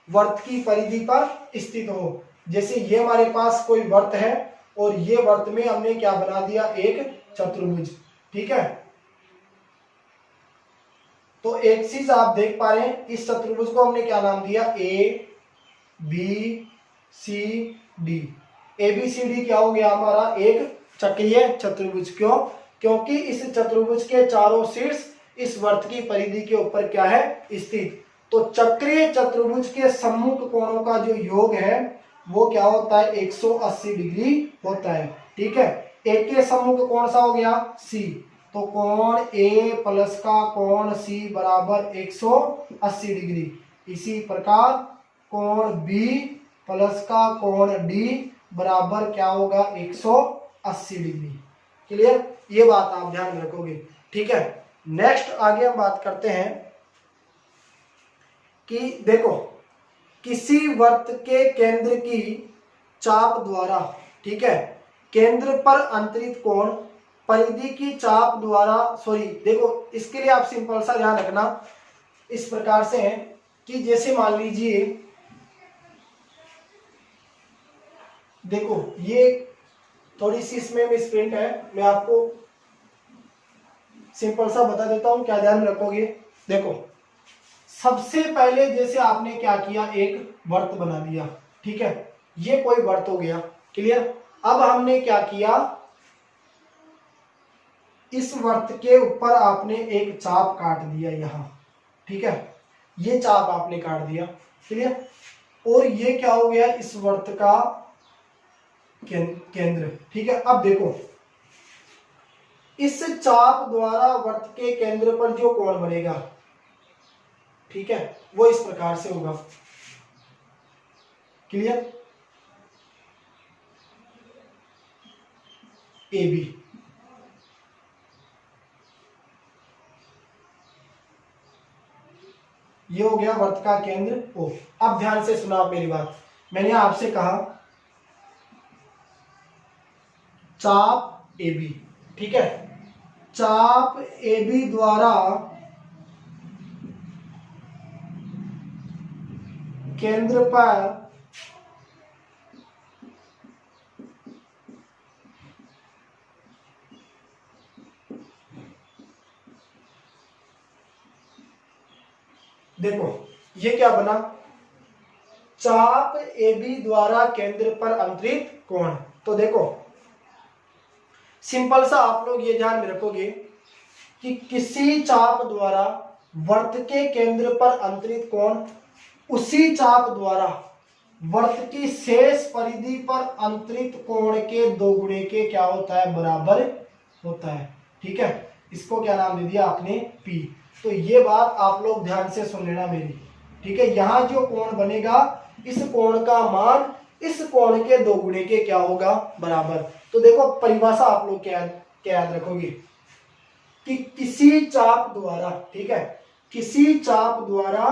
वृत्त की परिधि पर स्थित हो, जैसे ये हमारे पास कोई वृत्त है और ये वृत्त में हमने क्या बना दिया, एक चतुर्भुज, ठीक है। तो एक चीज आप देख पा रहे हैं, इस चतुर्भुज को हमने क्या नाम दिया, A B C D. A B C D क्या हो गया हमारा, एक चक्रीय चतुर्भुज। क्यों, क्योंकि इस चतुर्भुज के चारों शीर्ष इस वृत्त की परिधि के ऊपर क्या है, स्थित। तो चक्रीय चतुर्भुज के सम्मुख कोणों का जो योग है वो क्या होता है, 180 डिग्री होता है, ठीक है। ए के सम्मुख कौन सा हो गया, सी, तो कोण ए प्लस का कोण सी बराबर 180 डिग्री। इसी प्रकार कोण बी प्लस का कोण डी बराबर क्या होगा, 180 डिग्री। क्लियर, ये बात आप ध्यान में रखोगे, ठीक है। नेक्स्ट आगे हम बात करते हैं कि देखो किसी वृत्त के केंद्र की चाप द्वारा, ठीक है, केंद्र पर अंतरित कोण परिधि की चाप द्वारा, देखो इसके लिए आप सिंपल सा ध्यान रखना, इस प्रकार से है कि जैसे मान लीजिए, देखो ये थोड़ी सी इसमें मिसप्रिंट है, मैं आपको सिंपल सा बता देता हूं, क्या ध्यान रखोगे। देखो सबसे पहले जैसे आपने क्या किया, एक वृत्त बना दिया, ठीक है, ये कोई वर्त हो गया। क्लियर। अब हमने क्या किया, इस वर्त के ऊपर आपने एक चाप काट दिया यहां, ठीक है, ये चाप आपने काट दिया। क्लियर। और ये क्या हो गया, इस वर्त का केंद्र। ठीक है। अब देखो, इस चाप द्वारा वर्त के केंद्र पर जो कोण बनेगा, ठीक है, वो इस प्रकार से होगा। क्लियर। A B. ये हो गया वर्त का केंद्र ओ। अब ध्यान से सुना आप मेरी बात। मैंने आपसे कहा चाप ए बी, ठीक है, चाप ए बी द्वारा केंद्र पर देखो ये क्या बना, चाप ए बी द्वारा केंद्र पर अंतरित कोण। तो देखो सिंपल सा आप लोग ये ध्यान में रखोगे कि किसी चाप द्वारा वर्त के केंद्र पर अंतरित कोण उसी चाप द्वारा वर्त की शेष परिधि पर अंतरित कोण के दोगुने के क्या होता है, बराबर होता है। ठीक है। इसको क्या नाम दे दिया आपने, पी। तो ये बात आप लोग ध्यान से सुन लेना मेरी। ठीक है। यहां जो कोण बनेगा, इस कोण का मान इस कोण के दोगुने के क्या होगा, बराबर। तो देखो परिभाषा आप लोग क्या याद रखोगे कि किसी चाप द्वारा, ठीक है, किसी चाप द्वारा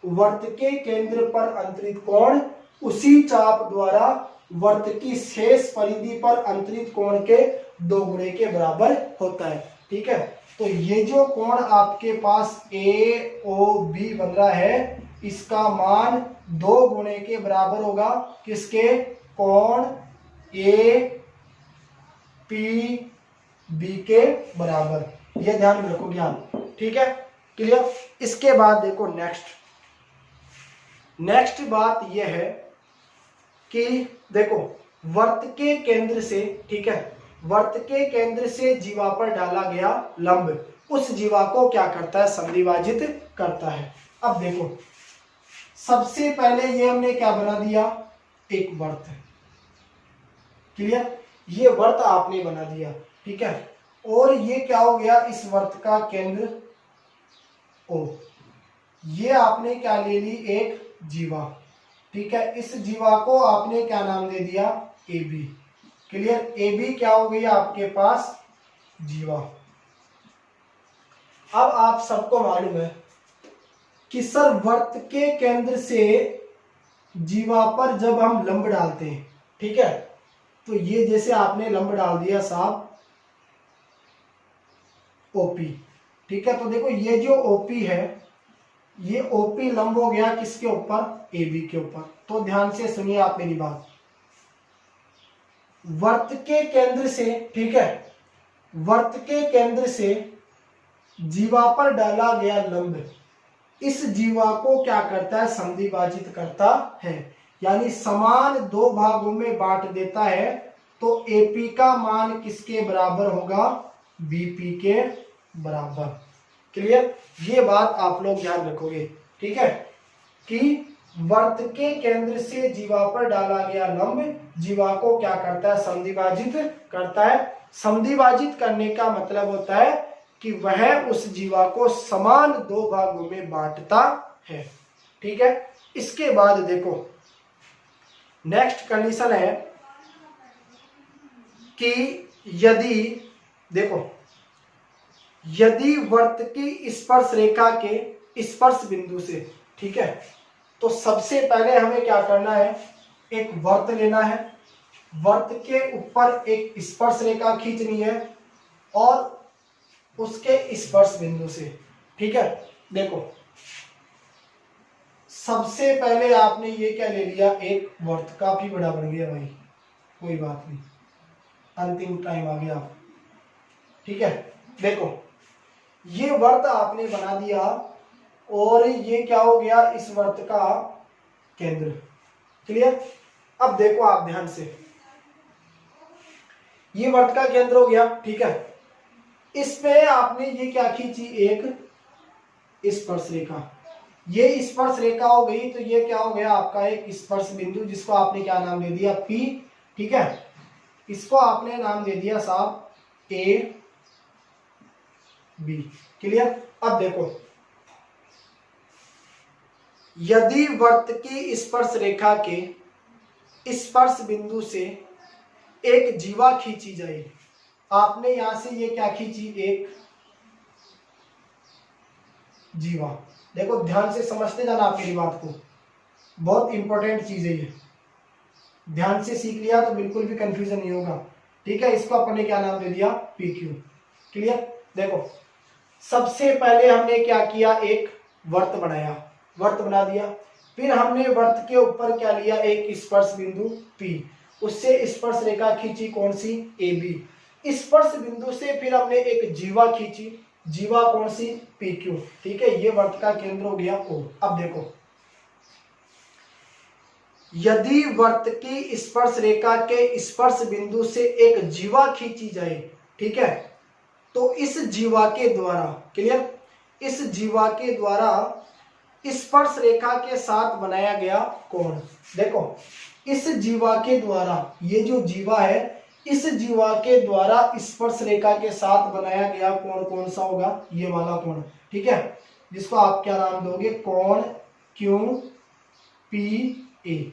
वर्त के केंद्र पर अंतरित कोण उसी चाप द्वारा वर्त की शेष परिधि पर अंतरित कोण के दोगुने के बराबर होता है। ठीक है। तो ये जो कोण आपके पास ए ओ बी बन रहा है, इसका मान 2 गुणे के बराबर होगा, किसके, कोण ए पी बी के बराबर। ये ध्यान में रखोगे आप। ठीक है। क्लियर। इसके बाद देखो नेक्स्ट बात यह है कि देखो वर्त के केंद्र से, ठीक है, वर्त के केंद्र से जीवा पर डाला गया लंब उस जीवा को क्या करता है, संधिभाजित करता है। अब देखो सबसे पहले ये हमने क्या बना दिया, एक वर्त। क्लियर। ये वर्त आपने बना दिया। ठीक है। और ये क्या हो गया, इस वर्त का केंद्र ओ। ये आपने क्या ले ली, एक जीवा। ठीक है। इस जीवा को आपने क्या नाम दे दिया, A B. Clear. A B क्या हो गई आपके पास, जीवा। अब आप सबको मालूम है कि सर वर्त के केंद्र से जीवा पर जब हम लंब डालते हैं, ठीक है, तो ये जैसे आपने लंब डाल दिया साहब ओपी। ठीक है। तो देखो ये जो ओपी है, ये ओपी लंब हो गया किसके ऊपर, ए बी के ऊपर। तो ध्यान से सुनिए आप मेरी बात। वर्त के केंद्र से, ठीक है, वर्त के केंद्र से जीवा पर डाला गया लंब इस जीवा को क्या करता है, संधिभाजित करता है, यानी समान 2 भागों में बांट देता है। तो एपी का मान किसके बराबर होगा, बीपी के बराबर। क्लियर। ये बात आप लोग ध्यान रखोगे। ठीक है, कि वर्त के केंद्र से जीवा पर डाला गया लंब जीवा को क्या करता है, संधिभाजित करता है। संधिभाजित करने का मतलब होता है कि वह उस जीवा को समान 2 भागों में बांटता है। ठीक है। इसके बाद देखो नेक्स्ट कंडीशन है कि यदि देखो यदि वर्त की स्पर्श रेखा के स्पर्श बिंदु से, ठीक है, तो सबसे पहले हमें क्या करना है, एक वर्त लेना है, वर्त के ऊपर एक स्पर्श रेखा खींचनी है और उसके स्पर्श बिंदु से। ठीक है। देखो सबसे पहले आपने ये क्या ले लिया, एक वर्त। काफी बड़ा बन गया भाई, कोई बात नहीं, अंतिम टाइम आ गया। ठीक है। देखो ये वर्त आपने बना दिया और ये क्या हो गया, इस वर्त का केंद्र। क्लियर। अब देखो आप ध्यान से, ये वर्त का केंद्र हो गया, ठीक है। इस पे आपने ये क्या खींची, एक स्पर्श रेखा। ये स्पर्श रेखा हो गई, तो ये क्या हो गया आपका एक स्पर्श बिंदु, जिसको आपने क्या नाम दे दिया, P, ठीक है। इसको आपने नाम दे दिया साहब A B। क्लियर। अब देखो, यदि वर्त की स्पर्श रेखा के स्पर्श बिंदु से एक जीवा खींची जाए, आपने यहां से ये क्या खींची, एक जीवा। देखो ध्यान से समझते जाना आप मेरी बात को, बहुत इंपॉर्टेंट चीज है ये, ध्यान से सीख लिया तो बिल्कुल भी कंफ्यूजन नहीं होगा, ठीक है। इसको अपन ने क्या नाम दे दिया, PQ। क्लियर। देखो सबसे पहले हमने क्या किया, एक वर्त बनाया, वर्त बना दिया। फिर हमने वर्त के ऊपर क्या लिया, एक स्पर्श बिंदु P, उससे स्पर्श रेखा खींची, कौन सी, AB। स्पर्श बिंदु से फिर हमने एक जीवा खींची, जीवा कौन सी, PQ, ठीक है। ये वर्त का केंद्र हो गया O। अब देखो, यदि वर्त की स्पर्श रेखा के स्पर्श बिंदु से एक जीवा खींची जाए, ठीक है, तो इस जीवा के द्वारा, क्लियर, इस जीवा के द्वारा स्पर्श रेखा के साथ बनाया गया कोण, देखो इस जीवा के द्वारा, ये जो जीवा है, इस जीवा के द्वारा स्पर्श रेखा के साथ बनाया गया कोण कौन सा होगा, ये वाला कोण, ठीक है, जिसको आप क्या नाम दोगे, कोण QPA।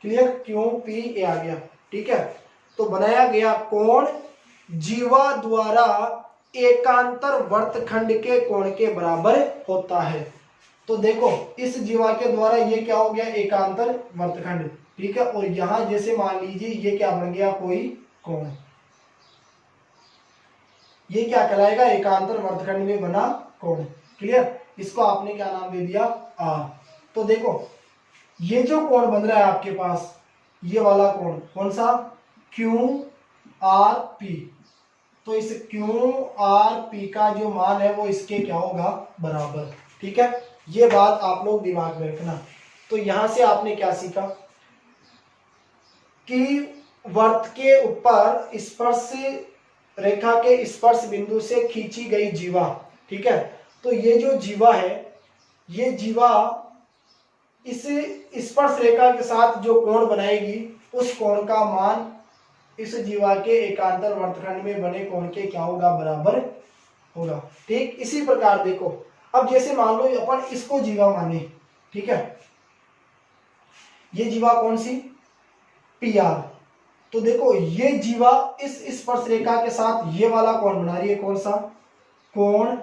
क्लियर, QPA आ गया, ठीक है। तो बनाया गया कोण जीवा द्वारा एकांतर वर्तखंड के कोण के बराबर होता है। तो देखो इस जीवा के द्वारा ये क्या हो गया, एकांतर वर्तखंड, ठीक है। और यहां जैसे मान लीजिए ये क्या बन गया, कोई कोण, ये क्या कहलाएगा, एकांतर वर्तखंड में बना कोण। क्लियर। इसको आपने क्या नाम दे दिया, R। तो देखो ये जो कोण बन रहा है आपके पास, ये वाला कोण कौन सा, QRP। तो इस QRP का जो मान है वो इसके क्या होगा, बराबर, ठीक है। ये बात आप लोग दिमाग में रखना। तो यहां से आपने क्या सीखा कि वर्त के ऊपर स्पर्श रेखा के स्पर्श बिंदु से खींची गई जीवा, ठीक है। तो ये जो जीवा है, ये जीवा इस स्पर्श रेखा के साथ जो कोण बनाएगी, उस कोण का मान इस जीवा के एकांतर वर्तखंड में बने कोण के क्या होगा, बराबर होगा, ठीक। इसी प्रकार देखो, अब जैसे मान लो अपन इसको जीवा माने, ठीक है, ये जीवा कौन सी, PR। तो देखो ये जीवा इस स्पर्श रेखा के साथ ये वाला कोण बना रही है, कौन सा, कोण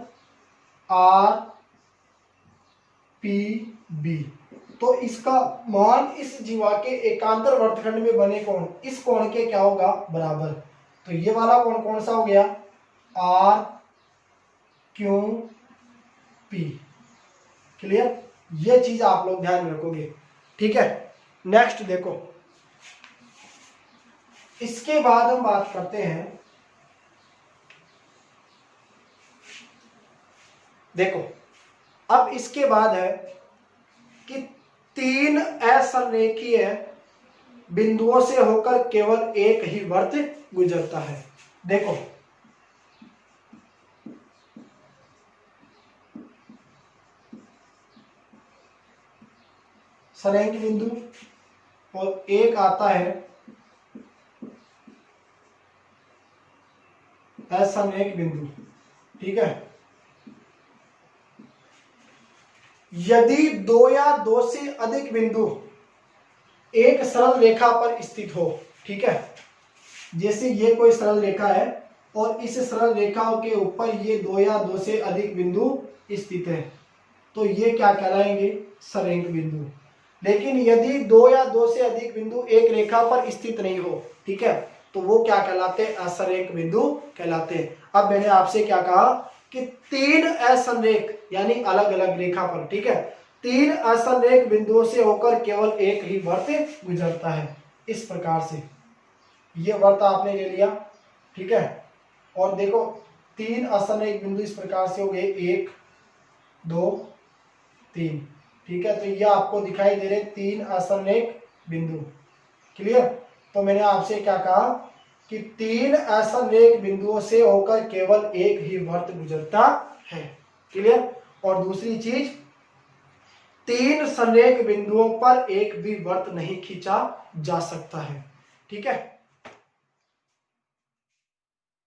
RPB। तो इसका मान इस जीवा के एकांतर वर्तखंड में बने कोण, इस कोण के क्या होगा, बराबर। तो ये वाला कोण कौन सा हो गया, RQP। क्लियर। ये चीज आप लोग ध्यान में रखोगे, ठीक है। नेक्स्ट देखो, इसके बाद हम बात करते हैं, देखो अब इसके बाद है कि 3 असंरेखीय बिंदुओं से होकर केवल एक ही वर्त गुजरता है। देखो संरेख बिंदु और एक आता है असंरेख बिंदु, ठीक है। यदि 2 या 2 से अधिक बिंदु एक सरल रेखा पर स्थित हो, ठीक है, जैसे ये कोई सरल रेखा है और इस सरल रेखा के ऊपर ये 2 या 2 से अधिक बिंदु स्थित है, तो ये क्या कहलाएंगे, संरेख बिंदु। लेकिन यदि 2 या 2 से अधिक बिंदु एक रेखा पर स्थित नहीं हो, ठीक है, तो वो क्या कहलाते हैं, असंरेख बिंदु कहलाते हैं। अब मैंने आपसे क्या कहा कि 3 असंरेख यानी अलग अलग रेखा पर, ठीक है, 3 असंरेख बिंदुओं से होकर केवल एक ही वर्त गुजरता है। इस प्रकार से ये वर्त आपने ले लिया, ठीक है। और देखो 3 असंरेख बिंदु इस प्रकार से हो गए, 1 2 3, ठीक है। तो ये आपको दिखाई दे रहे 3 असंरेख बिंदु, क्लियर। तो मैंने आपसे क्या कहा कि 3 असंरेख बिंदुओं से होकर केवल एक ही वर्त गुजरता है। क्लियर। और दूसरी चीज, 3 संरेख बिंदुओं पर एक भी वर्त नहीं खींचा जा सकता है। ठीक है।